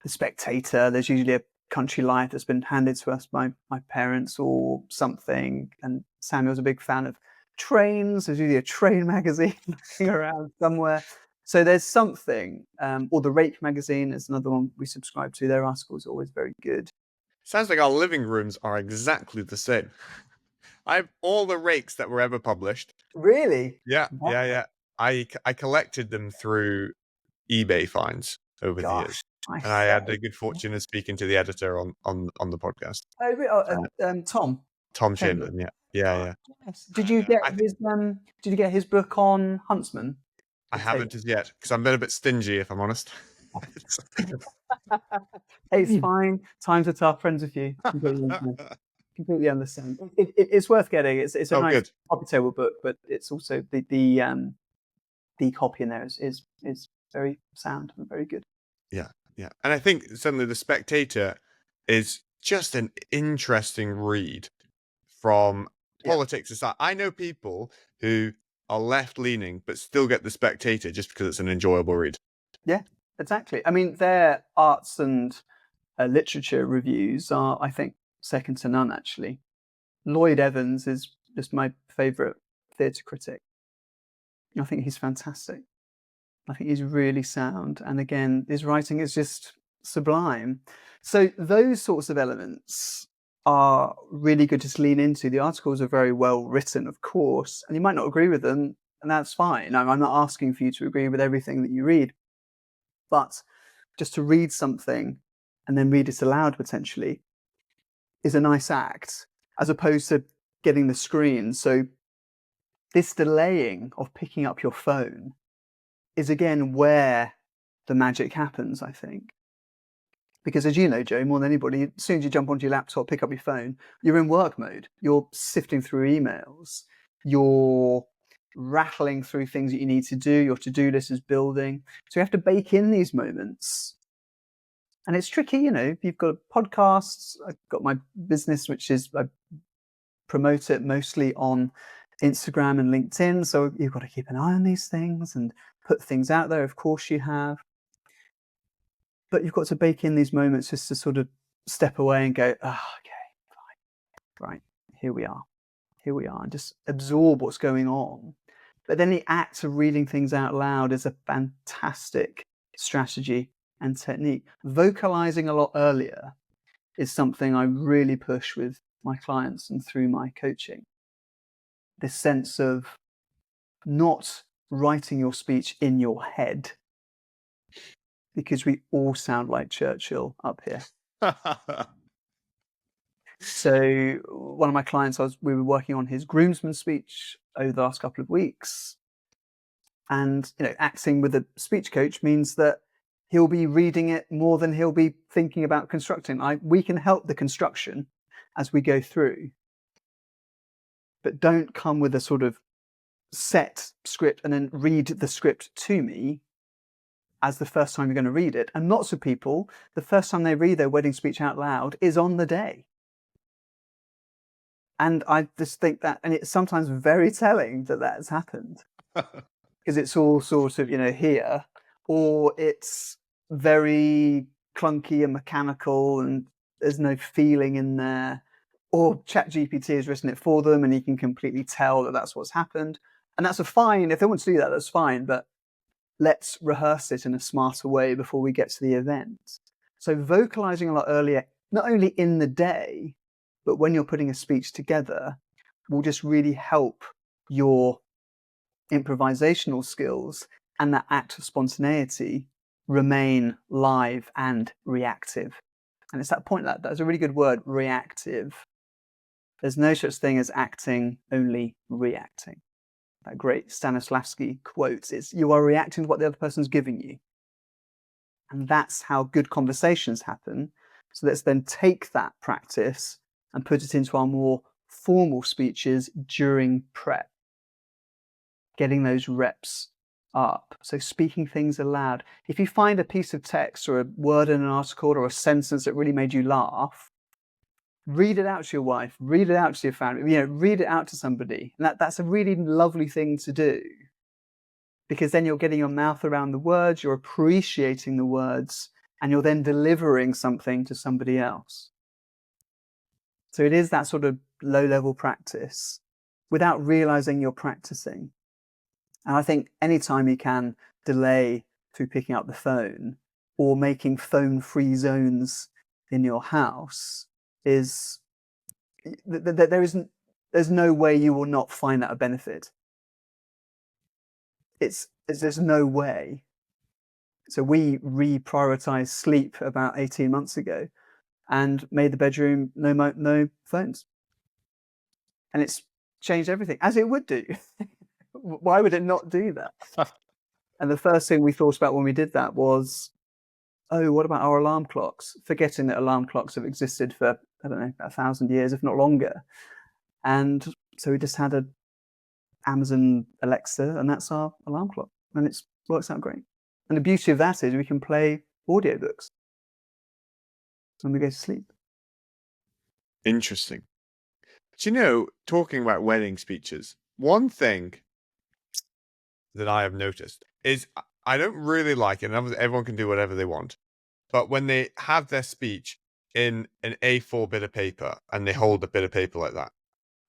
The Spectator. There's usually a Country Life that's been handed to us by my parents or something. And Samuel's a big fan of trains. There's usually a train magazine looking around somewhere. So there's something, or the Rake magazine is another one we subscribe to. Their articles are always very good. Sounds like our living rooms are exactly the same. I have all the Rakes that were ever published. Really? Yeah. I collected them through eBay finds over the years. And I had the good fortune of speaking to the editor on the podcast. Tom Chamberlain. Yeah. Yes. Did you get his book on Huntsman? I haven't as yet, because I'm a bit stingy, if I'm honest. Hey, it's fine. Times are tough. Friends with you. Completely understand. It's worth getting. It's a nice coffee table book, but it's also the copy in there is very sound and very good. Yeah. And I think suddenly The Spectator is just an interesting read from politics aside. I know people who are left-leaning but still get The Spectator just because it's an enjoyable read. Yeah, exactly. I mean, their arts and literature reviews are, I think, second to none, actually. Lloyd Evans is just my favourite theatre critic. I think he's fantastic. I think he's really sound. And again, his writing is just sublime. So those sorts of elements are really good to lean into. The articles are very well written, of course, and you might not agree with them, and that's fine. I'm not asking for you to agree with everything that you read. But just to read something and then read it aloud potentially is a nice act, as opposed to getting the screen. So this delaying of picking up your phone is again where the magic happens, I think. Because as you know, Joe, more than anybody, as soon as you jump onto your laptop, pick up your phone, you're in work mode. You're sifting through emails. You're rattling through things that you need to do. Your to-do list is building. So you have to bake in these moments. And it's tricky, you've got podcasts. I've got my business, which is I promote it mostly on Instagram and LinkedIn. So you've got to keep an eye on these things and put things out there. Of course you have. But you've got to bake in these moments just to sort of step away and go, okay, fine. Right, here we are, and just absorb what's going on. But then the act of reading things out loud is a fantastic strategy and technique. Vocalizing a lot earlier is something I really push with my clients and through my coaching. This sense of not writing your speech in your head, because we all sound like Churchill up here. So one of my clients, we were working on his groomsman speech over the last couple of weeks. And, acting with a speech coach means that he'll be reading it more than he'll be thinking about constructing. We can help the construction as we go through. But don't come with a sort of set script and then read the script to me as the first time you're going to read it. And lots of people, the first time they read their wedding speech out loud is on the day. And I just think that, and it's sometimes very telling that has happened, because it's all sort of, here, or it's very clunky and mechanical and there's no feeling in there, or ChatGPT has written it for them and you can completely tell that that's what's happened. And that's fine. If they want to do that, that's fine. But let's rehearse it in a smarter way before we get to the event. So vocalizing a lot earlier, not only in the day, but when you're putting a speech together, will just really help your improvisational skills and that act of spontaneity remain live and reactive. And it's that point that's a really good word, reactive. There's no such thing as acting, only reacting. That great Stanislavski quote is, you are reacting to what the other person's giving you. And that's how good conversations happen. So let's then take that practice and put it into our more formal speeches during prep. Getting those reps up. So speaking things aloud. If you find a piece of text or a word in an article or a sentence that really made you laugh, read it out to your wife, read it out to your family, read it out to somebody. And that's a really lovely thing to do, because then you're getting your mouth around the words, you're appreciating the words, and you're then delivering something to somebody else. So it is that sort of low-level practice without realizing you're practicing. And I think anytime you can delay through picking up the phone or making phone-free zones in your house, there's no way you will not find that a benefit. There's no way. So we reprioritized sleep about 18 months ago and made the bedroom no phones. And it's changed everything, as it would do. Why would it not do that? And the first thing we thought about when we did that was, what about our alarm clocks? Forgetting that alarm clocks have existed for, I don't know, 1,000 years, if not longer. And so we just had an Amazon Alexa, and that's our alarm clock. And it works out great. And the beauty of that is we can play audiobooks when we go to sleep. Interesting. But talking about wedding speeches, one thing that I have noticed is I don't really like it, and everyone can do whatever they want, but when they have their speech in an A4 bit of paper and they hold a bit of paper like that,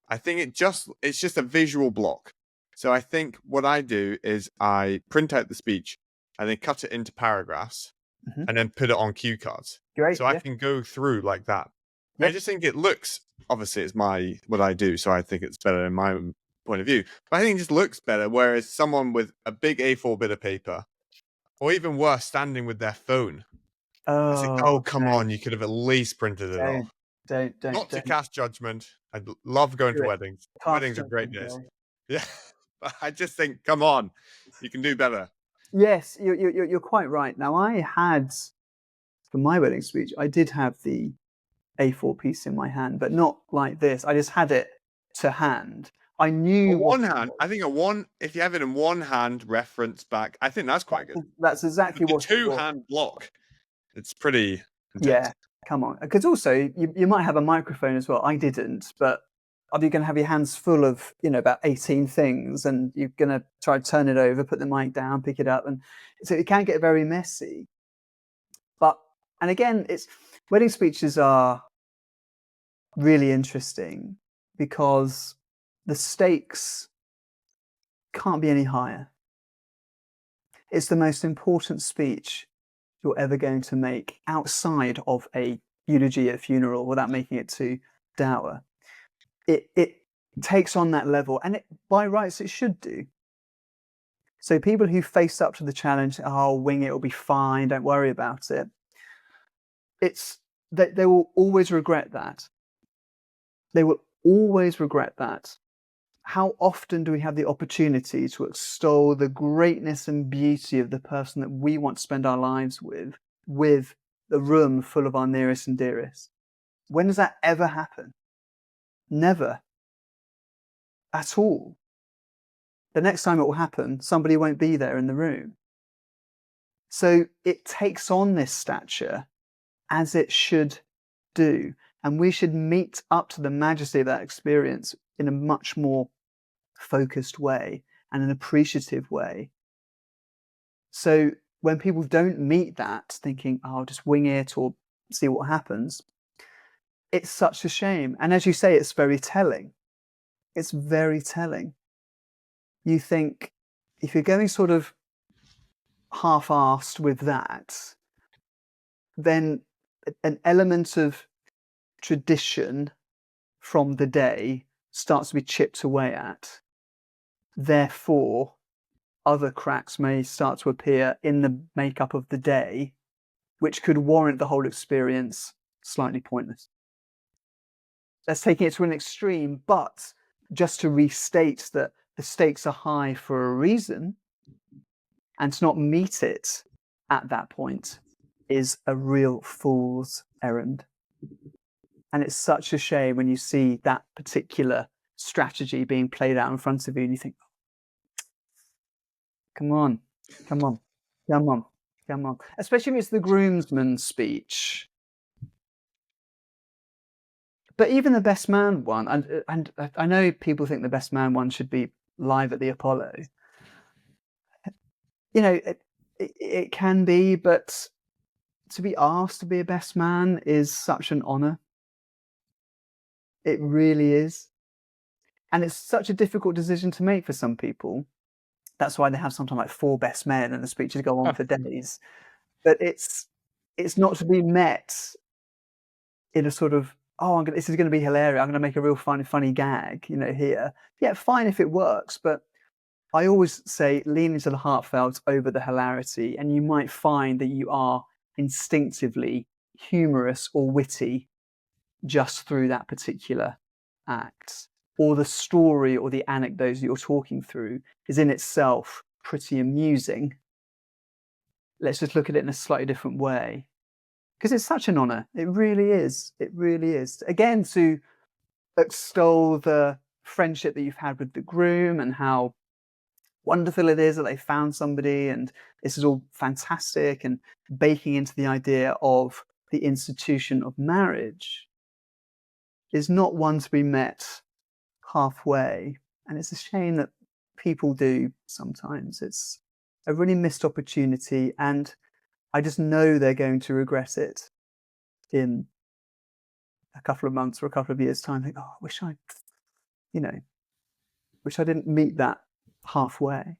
I think it's just a visual block. So I think what I do is I print out the speech and then cut it into paragraphs and then put it on cue cards. Great, so I can go through like that. Yep. I just think it looks, obviously it's what I do, so I think it's better in my point of view. But I think it just looks better, whereas someone with a big A4 bit of paper Or even worse, standing with their phone. I think, Oh, oh, come no, on, you could have at least printed it off. Not to don't cast judgment. I love going do to it. weddings. Cast Weddings are great judgment, days. Gary. Yeah. But I just think, come on, you can do better. Yes, you're quite right. Now, I had, for my wedding speech, I did have the A4 piece in my hand, but not like this. I just had it to hand. I A knew what one it hand, was. I think if you have it in one hand, reference back, I think that's quite good. That's exactly With the what it was. two-hand block, it's pretty intense. Yeah, come on. Because also, you might have a microphone as well. I didn't, but are you going to have your hands full of, about 18 things, and you're going to try to turn it over, put the mic down, pick it up, and so it can get very messy. And again, wedding speeches are really interesting because the stakes can't be any higher. It's the most important speech you're ever going to make outside of a eulogy at a funeral without making it too dour. It takes on that level, and by rights it should do. So people who face up to the challenge, I'll wing it, it'll be fine, don't worry about it. They will always regret that. They will always regret that. How often do we have the opportunity to extol the greatness and beauty of the person that we want to spend our lives with the room full of our nearest and dearest? When does that ever happen? Never. At all. The next time it will happen, somebody won't be there in the room. So it takes on this stature as it should do. And we should meet up to the majesty of that experience in a much more focused way and an appreciative way. So when people don't meet that, thinking, oh, I'll just wing it or see what happens, it's such a shame. And as you say, it's very telling. It's very telling. You think if you're going sort of half-assed with that, then an element of tradition from the day starts to be chipped away at. Therefore, other cracks may start to appear in the makeup of the day, which could warrant the whole experience slightly pointless. That's taking it to an extreme, but just to restate that the stakes are high for a reason, and to not meet it at that point is a real fool's errand. And it's such a shame when you see that particular strategy being played out in front of you and you think, come on, come on, come on, come on. Especially if it's the groomsman's speech. But even the best man one, and I know people think the best man one should be live at the Apollo. It can be, but to be asked to be a best man is such an honor. It really is. And it's such a difficult decision to make for some people. That's why they have sometimes like 4 best men and the speeches go on for days. But it's not to be met in a sort of, oh, this is going to be hilarious. I'm going to make a real funny gag, here. Yeah, fine if it works, but I always say lean into the heartfelt over the hilarity, and you might find that you are instinctively humorous or witty just through that particular act. Or the story or the anecdote that you're talking through is in itself pretty amusing. Let's just look at it in a slightly different way. Because it's such an honor. It really is. It really is. Again, to extol the friendship that you've had with the groom and how wonderful it is that they found somebody and this is all fantastic, and baking into the idea of the institution of marriage is not one to be met halfway. And it's a shame that people do sometimes. It's a really missed opportunity, and I just know they're going to regret it in a couple of months or a couple of years' time. Think, oh, wish I didn't meet that halfway.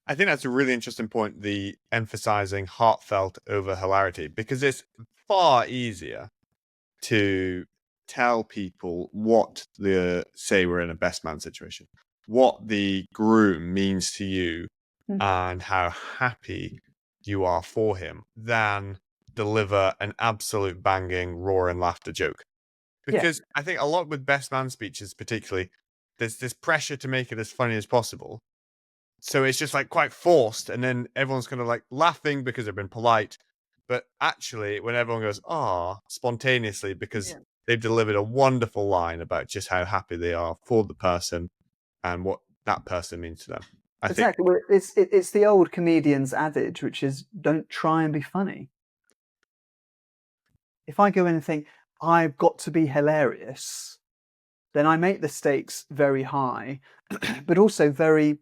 I think that's a really interesting point, the emphasizing heartfelt over hilarity, because it's far easier to tell people what say we're in a best man situation, what the groom means to you and how happy you are for him than deliver an absolute banging, roaring laughter joke. Yeah, Because I think a lot with best man speeches, particularly, there's this pressure to make it as funny as possible. So it's just like quite forced, and then everyone's kind of like laughing because they've been polite. But actually, when everyone goes, spontaneously, because yeah. they've delivered a wonderful line about just how happy they are for the person and what that person means to them. I think Exactly. Well, it's the old comedian's adage, which is don't try and be funny. If I go in and think I've got to be hilarious, then I make the stakes very high, but also very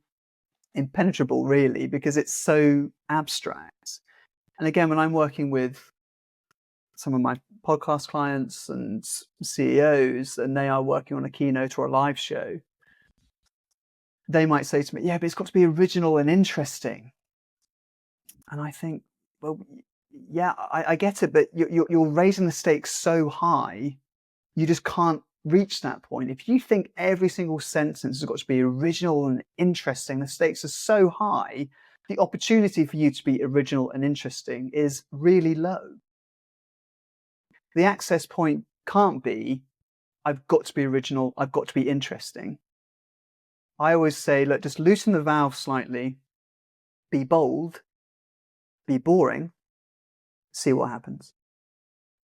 impenetrable, really, because it's so abstract. And again, when I'm working with some of my podcast clients and CEOs, and they are working on a keynote or a live show, they might say to me, yeah, but it's got to be original and interesting. And I think, well, yeah, I get it, but you're raising the stakes so high, you just can't reach that point. If you think every single sentence has got to be original and interesting, the stakes are so high, the opportunity for you to be original and interesting is really low. The access point can't be, I've got to be original, I've got to be interesting. I always say, look, just loosen the valve slightly, be bold, be boring, see what happens.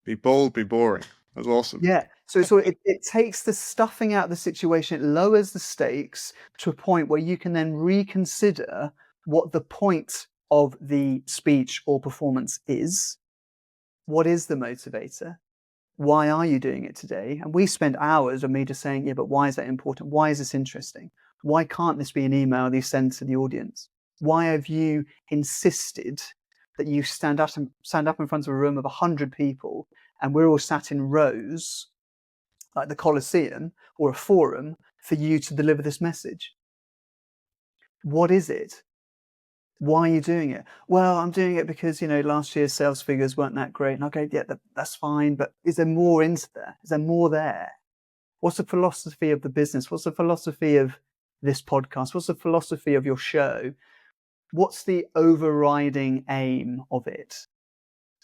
be bold, be boring. That's awesome. Yeah. So it takes the stuffing out of the situation, it lowers the stakes to a point where you can then reconsider what the point of the speech or performance is. What is the motivator? Why are you doing it today? And we spend hours of me just saying, yeah, but why is that important? Why is this interesting? Why can't this be an email that you send to the audience? Why have you insisted that you stand up in front of a room of 100 people and we're all sat in rows like the Colosseum or a forum for you to deliver this message? What is it? Why are you doing it? Well, I'm doing it because, last year's sales figures weren't that great. And okay, yeah, that's fine. But is there more into there? Is there more there? What's the philosophy of the business? What's the philosophy of this podcast? What's the philosophy of your show? What's the overriding aim of it?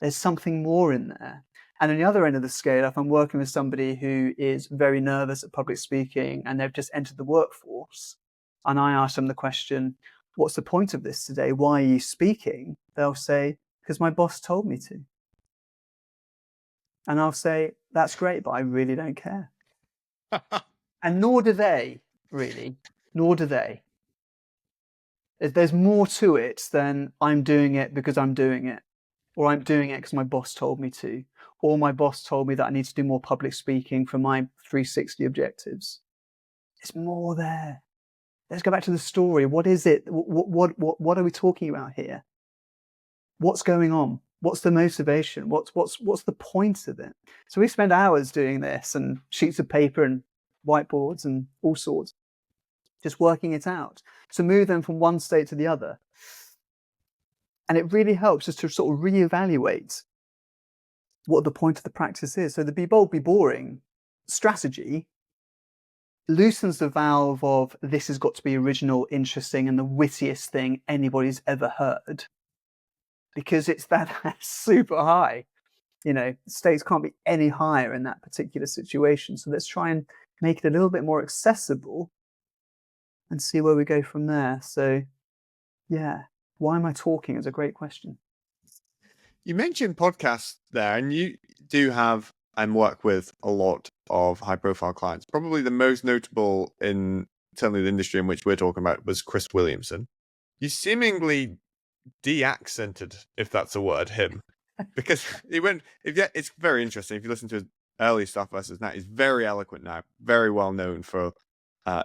There's something more in there. And on the other end of the scale, if I'm working with somebody who is very nervous at public speaking and they've just entered the workforce, and I ask them the question, what's the point of this today? Why are you speaking? They'll say, because my boss told me to. And I'll say, that's great, but I really don't care. And nor do they, really. Nor do they. There's more to it than I'm doing it because I'm doing it, or I'm doing it because my boss told me to, or my boss told me that I need to do more public speaking for my 360 objectives. There's more there. Let's go back to the story. What is it? What are we talking about here? What's going on? What's the motivation? What's the point of it? So we spend hours doing this and sheets of paper and whiteboards and all sorts, just working it out to move them from one state to the other. And it really helps us to sort of reevaluate what the point of the practice is. So the be bold, be boring strategy loosens the valve of this has got to be original, interesting, and the wittiest thing anybody's ever heard, because it's that super high. Stakes can't be any higher in that particular situation. So let's try and make it a little bit more accessible and see where we go from there. So yeah, why am I talking is a great question. You mentioned podcasts there, and you do have and work with a lot of high-profile clients. Probably the most notable in certainly the industry in which we're talking about was Chris Williamson. You seemingly de-accented, if that's a word, him, because it's very interesting. If you listen to his early stuff versus now, he's very eloquent now, very well known for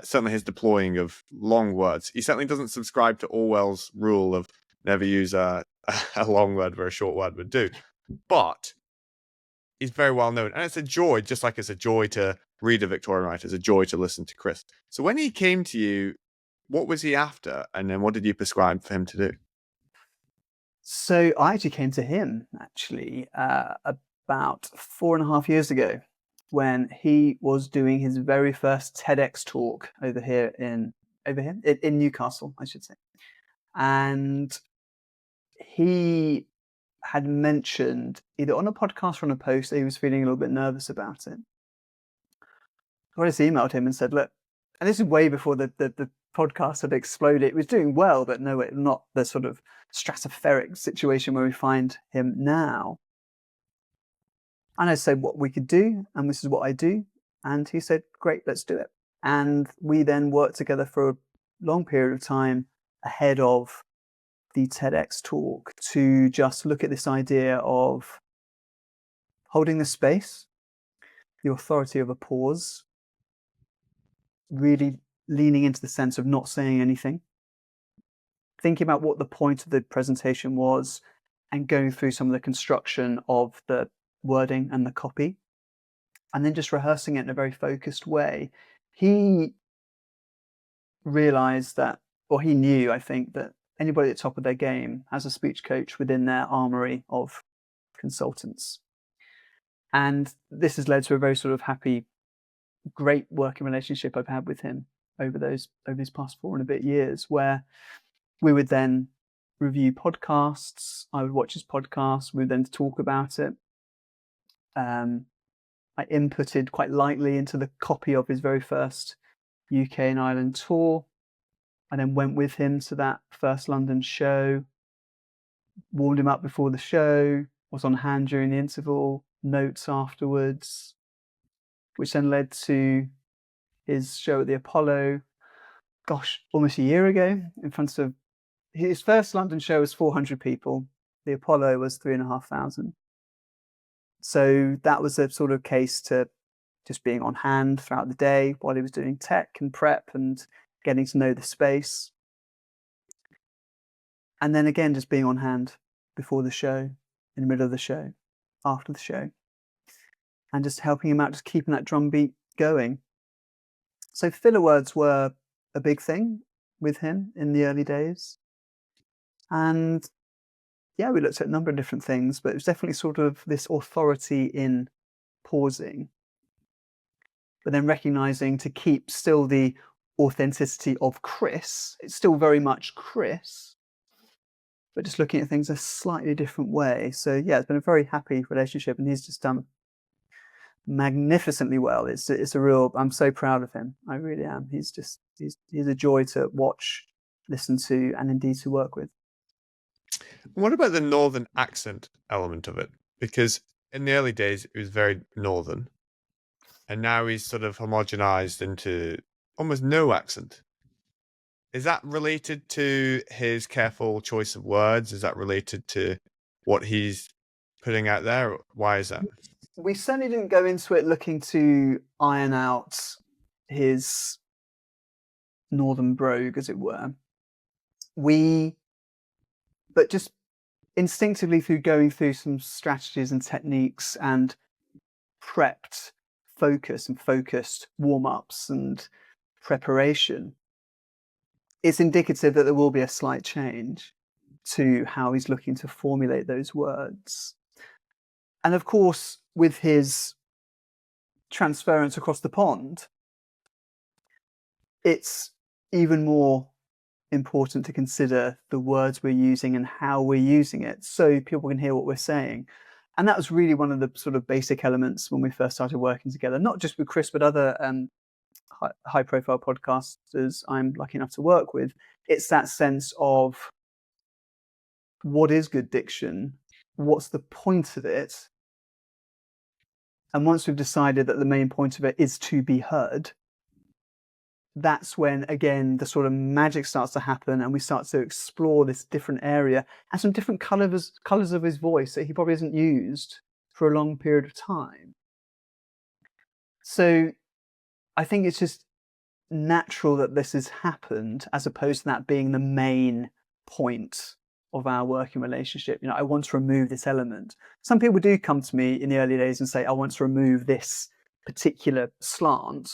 certainly his deploying of long words. He certainly doesn't subscribe to Orwell's rule of never use a long word where a short word would do. But he's very well known. And it's a joy, just like it's a joy to read a Victorian writer, it's a joy to listen to Chris. So when he came to you, what was he after? And then what did you prescribe for him to do? So I actually came to him about 4.5 years ago when he was doing his very first TEDx talk over here in Newcastle, I should say. And he had mentioned either on a podcast or on a post that he was feeling a little bit nervous about it. So I just emailed him and said, look, and this is way before the podcast had exploded. It was doing well, but no, not the sort of stratospheric situation where we find him now. And I said what we could do, and this is what I do. And he said, great, let's do it. And we then worked together for a long period of time ahead of the TEDx talk to just look at this idea of holding the space, the authority of a pause, really leaning into the sense of not saying anything, thinking about what the point of the presentation was, and going through some of the construction of the wording and the copy, and then just rehearsing it in a very focused way. He realized that, or he knew, I think, that anybody at the top of their game has a speech coach within their armory of consultants. And this has led to a very sort of happy, great working relationship I've had with him over these past 4 and a bit years, where we would then review podcasts. I would watch his podcast. We would then talk about it. I inputted quite lightly into the copy of his very first UK and Ireland tour. I then went with him to that first London show, warmed him up before the show, was on hand during the interval, notes afterwards, which then led to his show at the Apollo, almost a year ago, in front of his first London show was 400 people. The Apollo was 3,500. So that was a sort of case to just being on hand throughout the day while he was doing tech and prep and getting to know the space. And then again, just being on hand before the show, in the middle of the show, after the show, and just helping him out, just keeping that drumbeat going. So filler words were a big thing with him in the early days. And yeah, we looked at a number of different things, but it was definitely sort of this authority in pausing, but then recognizing to keep still the authenticity of Chris. It's still very much Chris, but just looking at things a slightly different way. So yeah, it's been a very happy relationship, and he's just done magnificently well. It's a real, I'm so proud of him. I really am. He's a joy to watch, listen to, and indeed to work with. What about the northern accent element of it? Because in the early days, it was very northern, and now he's sort of homogenized into almost no accent. Is that related to his careful choice of words? Is that related to what he's putting out there? Why is that? We certainly didn't go into it looking to iron out his northern brogue, as it were. But just instinctively, through going through some strategies and techniques and prepped focus and focused warm-ups and preparation, it's indicative that there will be a slight change to how he's looking to formulate those words. And of course, with his transference across the pond, it's even more important to consider the words we're using and how we're using it so people can hear what we're saying. And that was really one of the sort of basic elements when we first started working together, not just with Chris, but other high profile podcasters I'm lucky enough to work with. It's that sense of what is good diction? What's the point of it? And once we've decided that the main point of it is to be heard, that's when, again, the sort of magic starts to happen, and we start to explore this different area and some different colors of his voice that he probably hasn't used for a long period of time. So I think it's just natural that this has happened, as opposed to that being the main point of our working relationship. I want to remove this element. Some people do come to me in the early days and say, I want to remove this particular slant.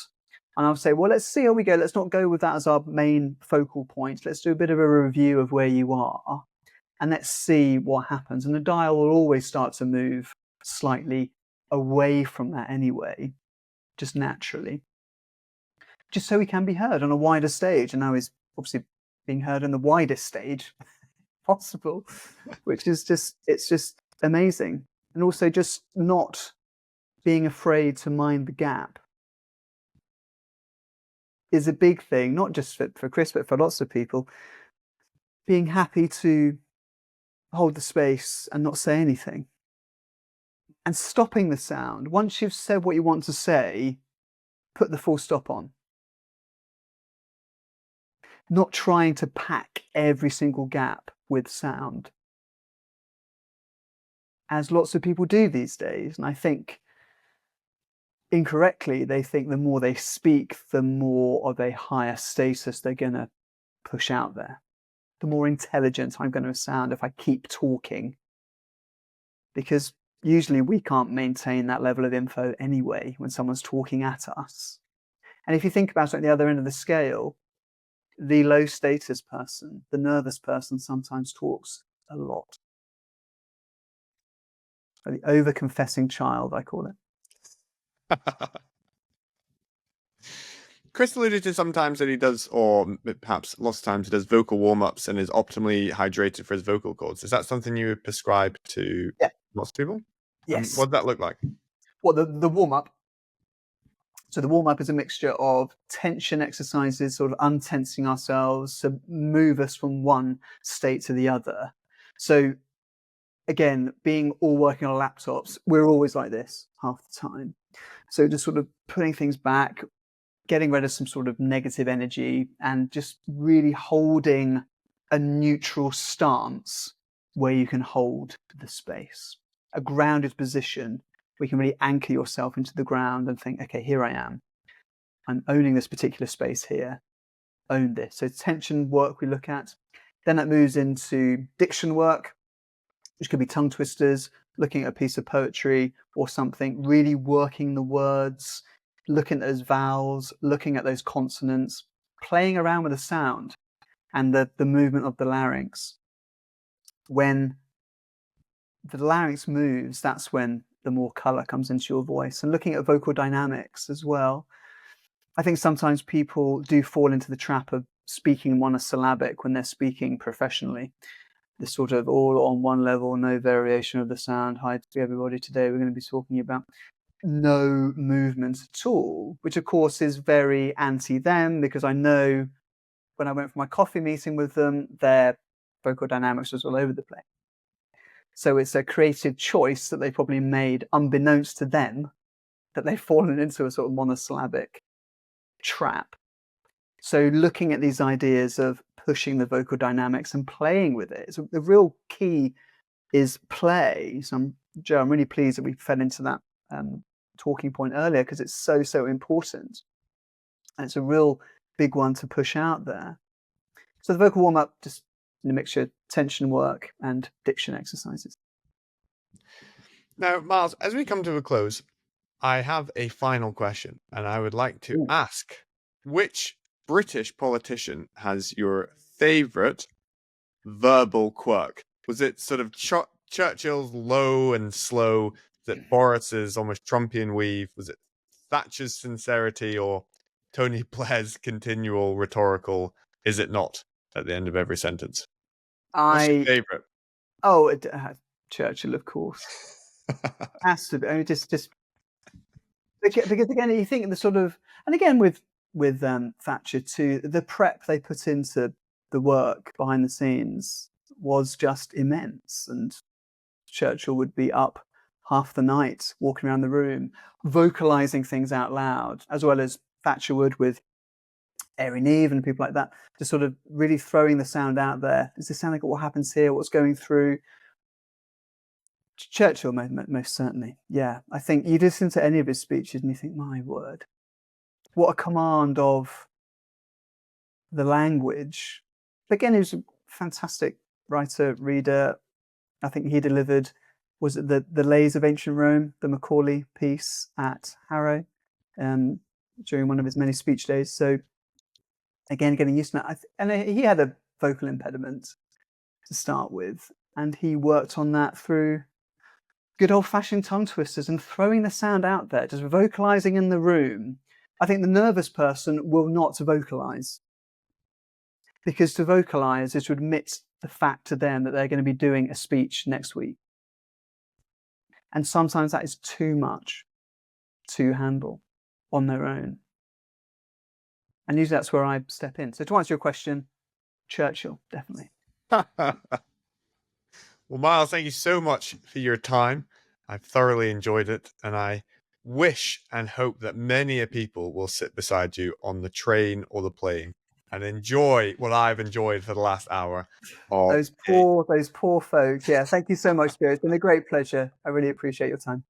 And I'll say, well, let's see how we go. Let's not go with that as our main focal point. Let's do a bit of a review of where you are, and let's see what happens. And the dial will always start to move slightly away from that anyway, just naturally, just so he can be heard on a wider stage. And now he's obviously being heard on the widest stage possible, which is it's just amazing. And also just not being afraid to mind the gap is a big thing, not just for Chris, but for lots of people. Being happy to hold the space and not say anything. And stopping the sound. Once you've said what you want to say, put the full stop on. Not trying to pack every single gap with sound, as lots of people do these days. And I think incorrectly, they think the more they speak, the more of a higher status they're going to push out there. The more intelligent I'm going to sound if I keep talking. Because usually we can't maintain that level of info anyway when someone's talking at us. And if you think about it at the other end of the scale, the low status person, the nervous person, sometimes talks a lot. The over-confessing child, I call it. Chris alluded to sometimes that he does, or perhaps lots of times he does vocal warm-ups and is optimally hydrated for his vocal cords. Is that something you would prescribe to lots of people? Yes. What does that look like? Well, the warm-up. So the warm-up is a mixture of tension exercises, sort of untensing ourselves to move us from one state to the other. So again, being all working on laptops, we're always like this half the time. So just sort of putting things back, getting rid of some sort of negative energy, and just really holding a neutral stance where you can hold the space. A grounded position where you can really anchor yourself into the ground and think, okay, here I am. I'm owning this particular space here. Own this. So tension work we look at. Then that moves into diction work, which could be tongue twisters, looking at a piece of poetry or something, really working the words, looking at those vowels, looking at those consonants, playing around with the sound and the movement of the larynx. When the larynx moves, that's when the more color comes into your voice. And looking at vocal dynamics as well. I think sometimes people do fall into the trap of speaking monosyllabic when they're speaking professionally. This sort of all on one level, no variation of the sound. Hi to everybody. Today we're going to be talking about no movement at all, which of course is very anti them, because I know when I went for my coffee meeting with them, their vocal dynamics was all over the place. So it's a creative choice that they probably made unbeknownst to them, that they've fallen into a sort of monosyllabic trap. So looking at these ideas of pushing the vocal dynamics and playing with it. So the real key is play. So Joe, I'm really pleased that we fell into that talking point earlier, because it's so important. And it's a real big one to push out there. So the vocal warm-up, just in a mixture of tension work and diction exercises. Now, Myles, as we come to a close, I have a final question, and I would like to ask, which British politician has your favourite verbal quirk? Was it sort of Churchill's low and slow? Was it Boris's almost Trumpian weave? Was it Thatcher's sincerity, or Tony Blair's continual rhetorical "is it not" at the end of every sentence? What's your favourite? Oh, Churchill, of course. Has to be. I mean, just because again, you think the sort of, and again with Thatcher too, the prep they put into the work behind the scenes was just immense. And Churchill would be up half the night, walking around the room, vocalizing things out loud, as well as Thatcher would with Erin Eve and people like that, just sort of really throwing the sound out there. Does this sound like what happens here? What's going through? Churchill, most certainly. Yeah, I think you listen to any of his speeches and you think, my word, what a command of the language. But again, he was a fantastic writer, reader. I think he delivered, was it the Lays of Ancient Rome, the Macaulay piece at Harrow during one of his many speech days. So again, getting used to that. And he had a vocal impediment to start with, and he worked on that through good old-fashioned tongue twisters and throwing the sound out there, just vocalizing in the room. I think the nervous person will not vocalize. Because to vocalize is to admit the fact to them that they're going to be doing a speech next week. And sometimes that is too much to handle on their own. And usually that's where I step in. So to answer your question, Churchill, definitely. Well, Myles, thank you so much for your time. I've thoroughly enjoyed it, and I wish and hope that many people will sit beside you on the train or the plane and enjoy what I've enjoyed for the last hour. Those poor folks. Yeah, thank you so much, Spirit. It's been a great pleasure. I really appreciate your time.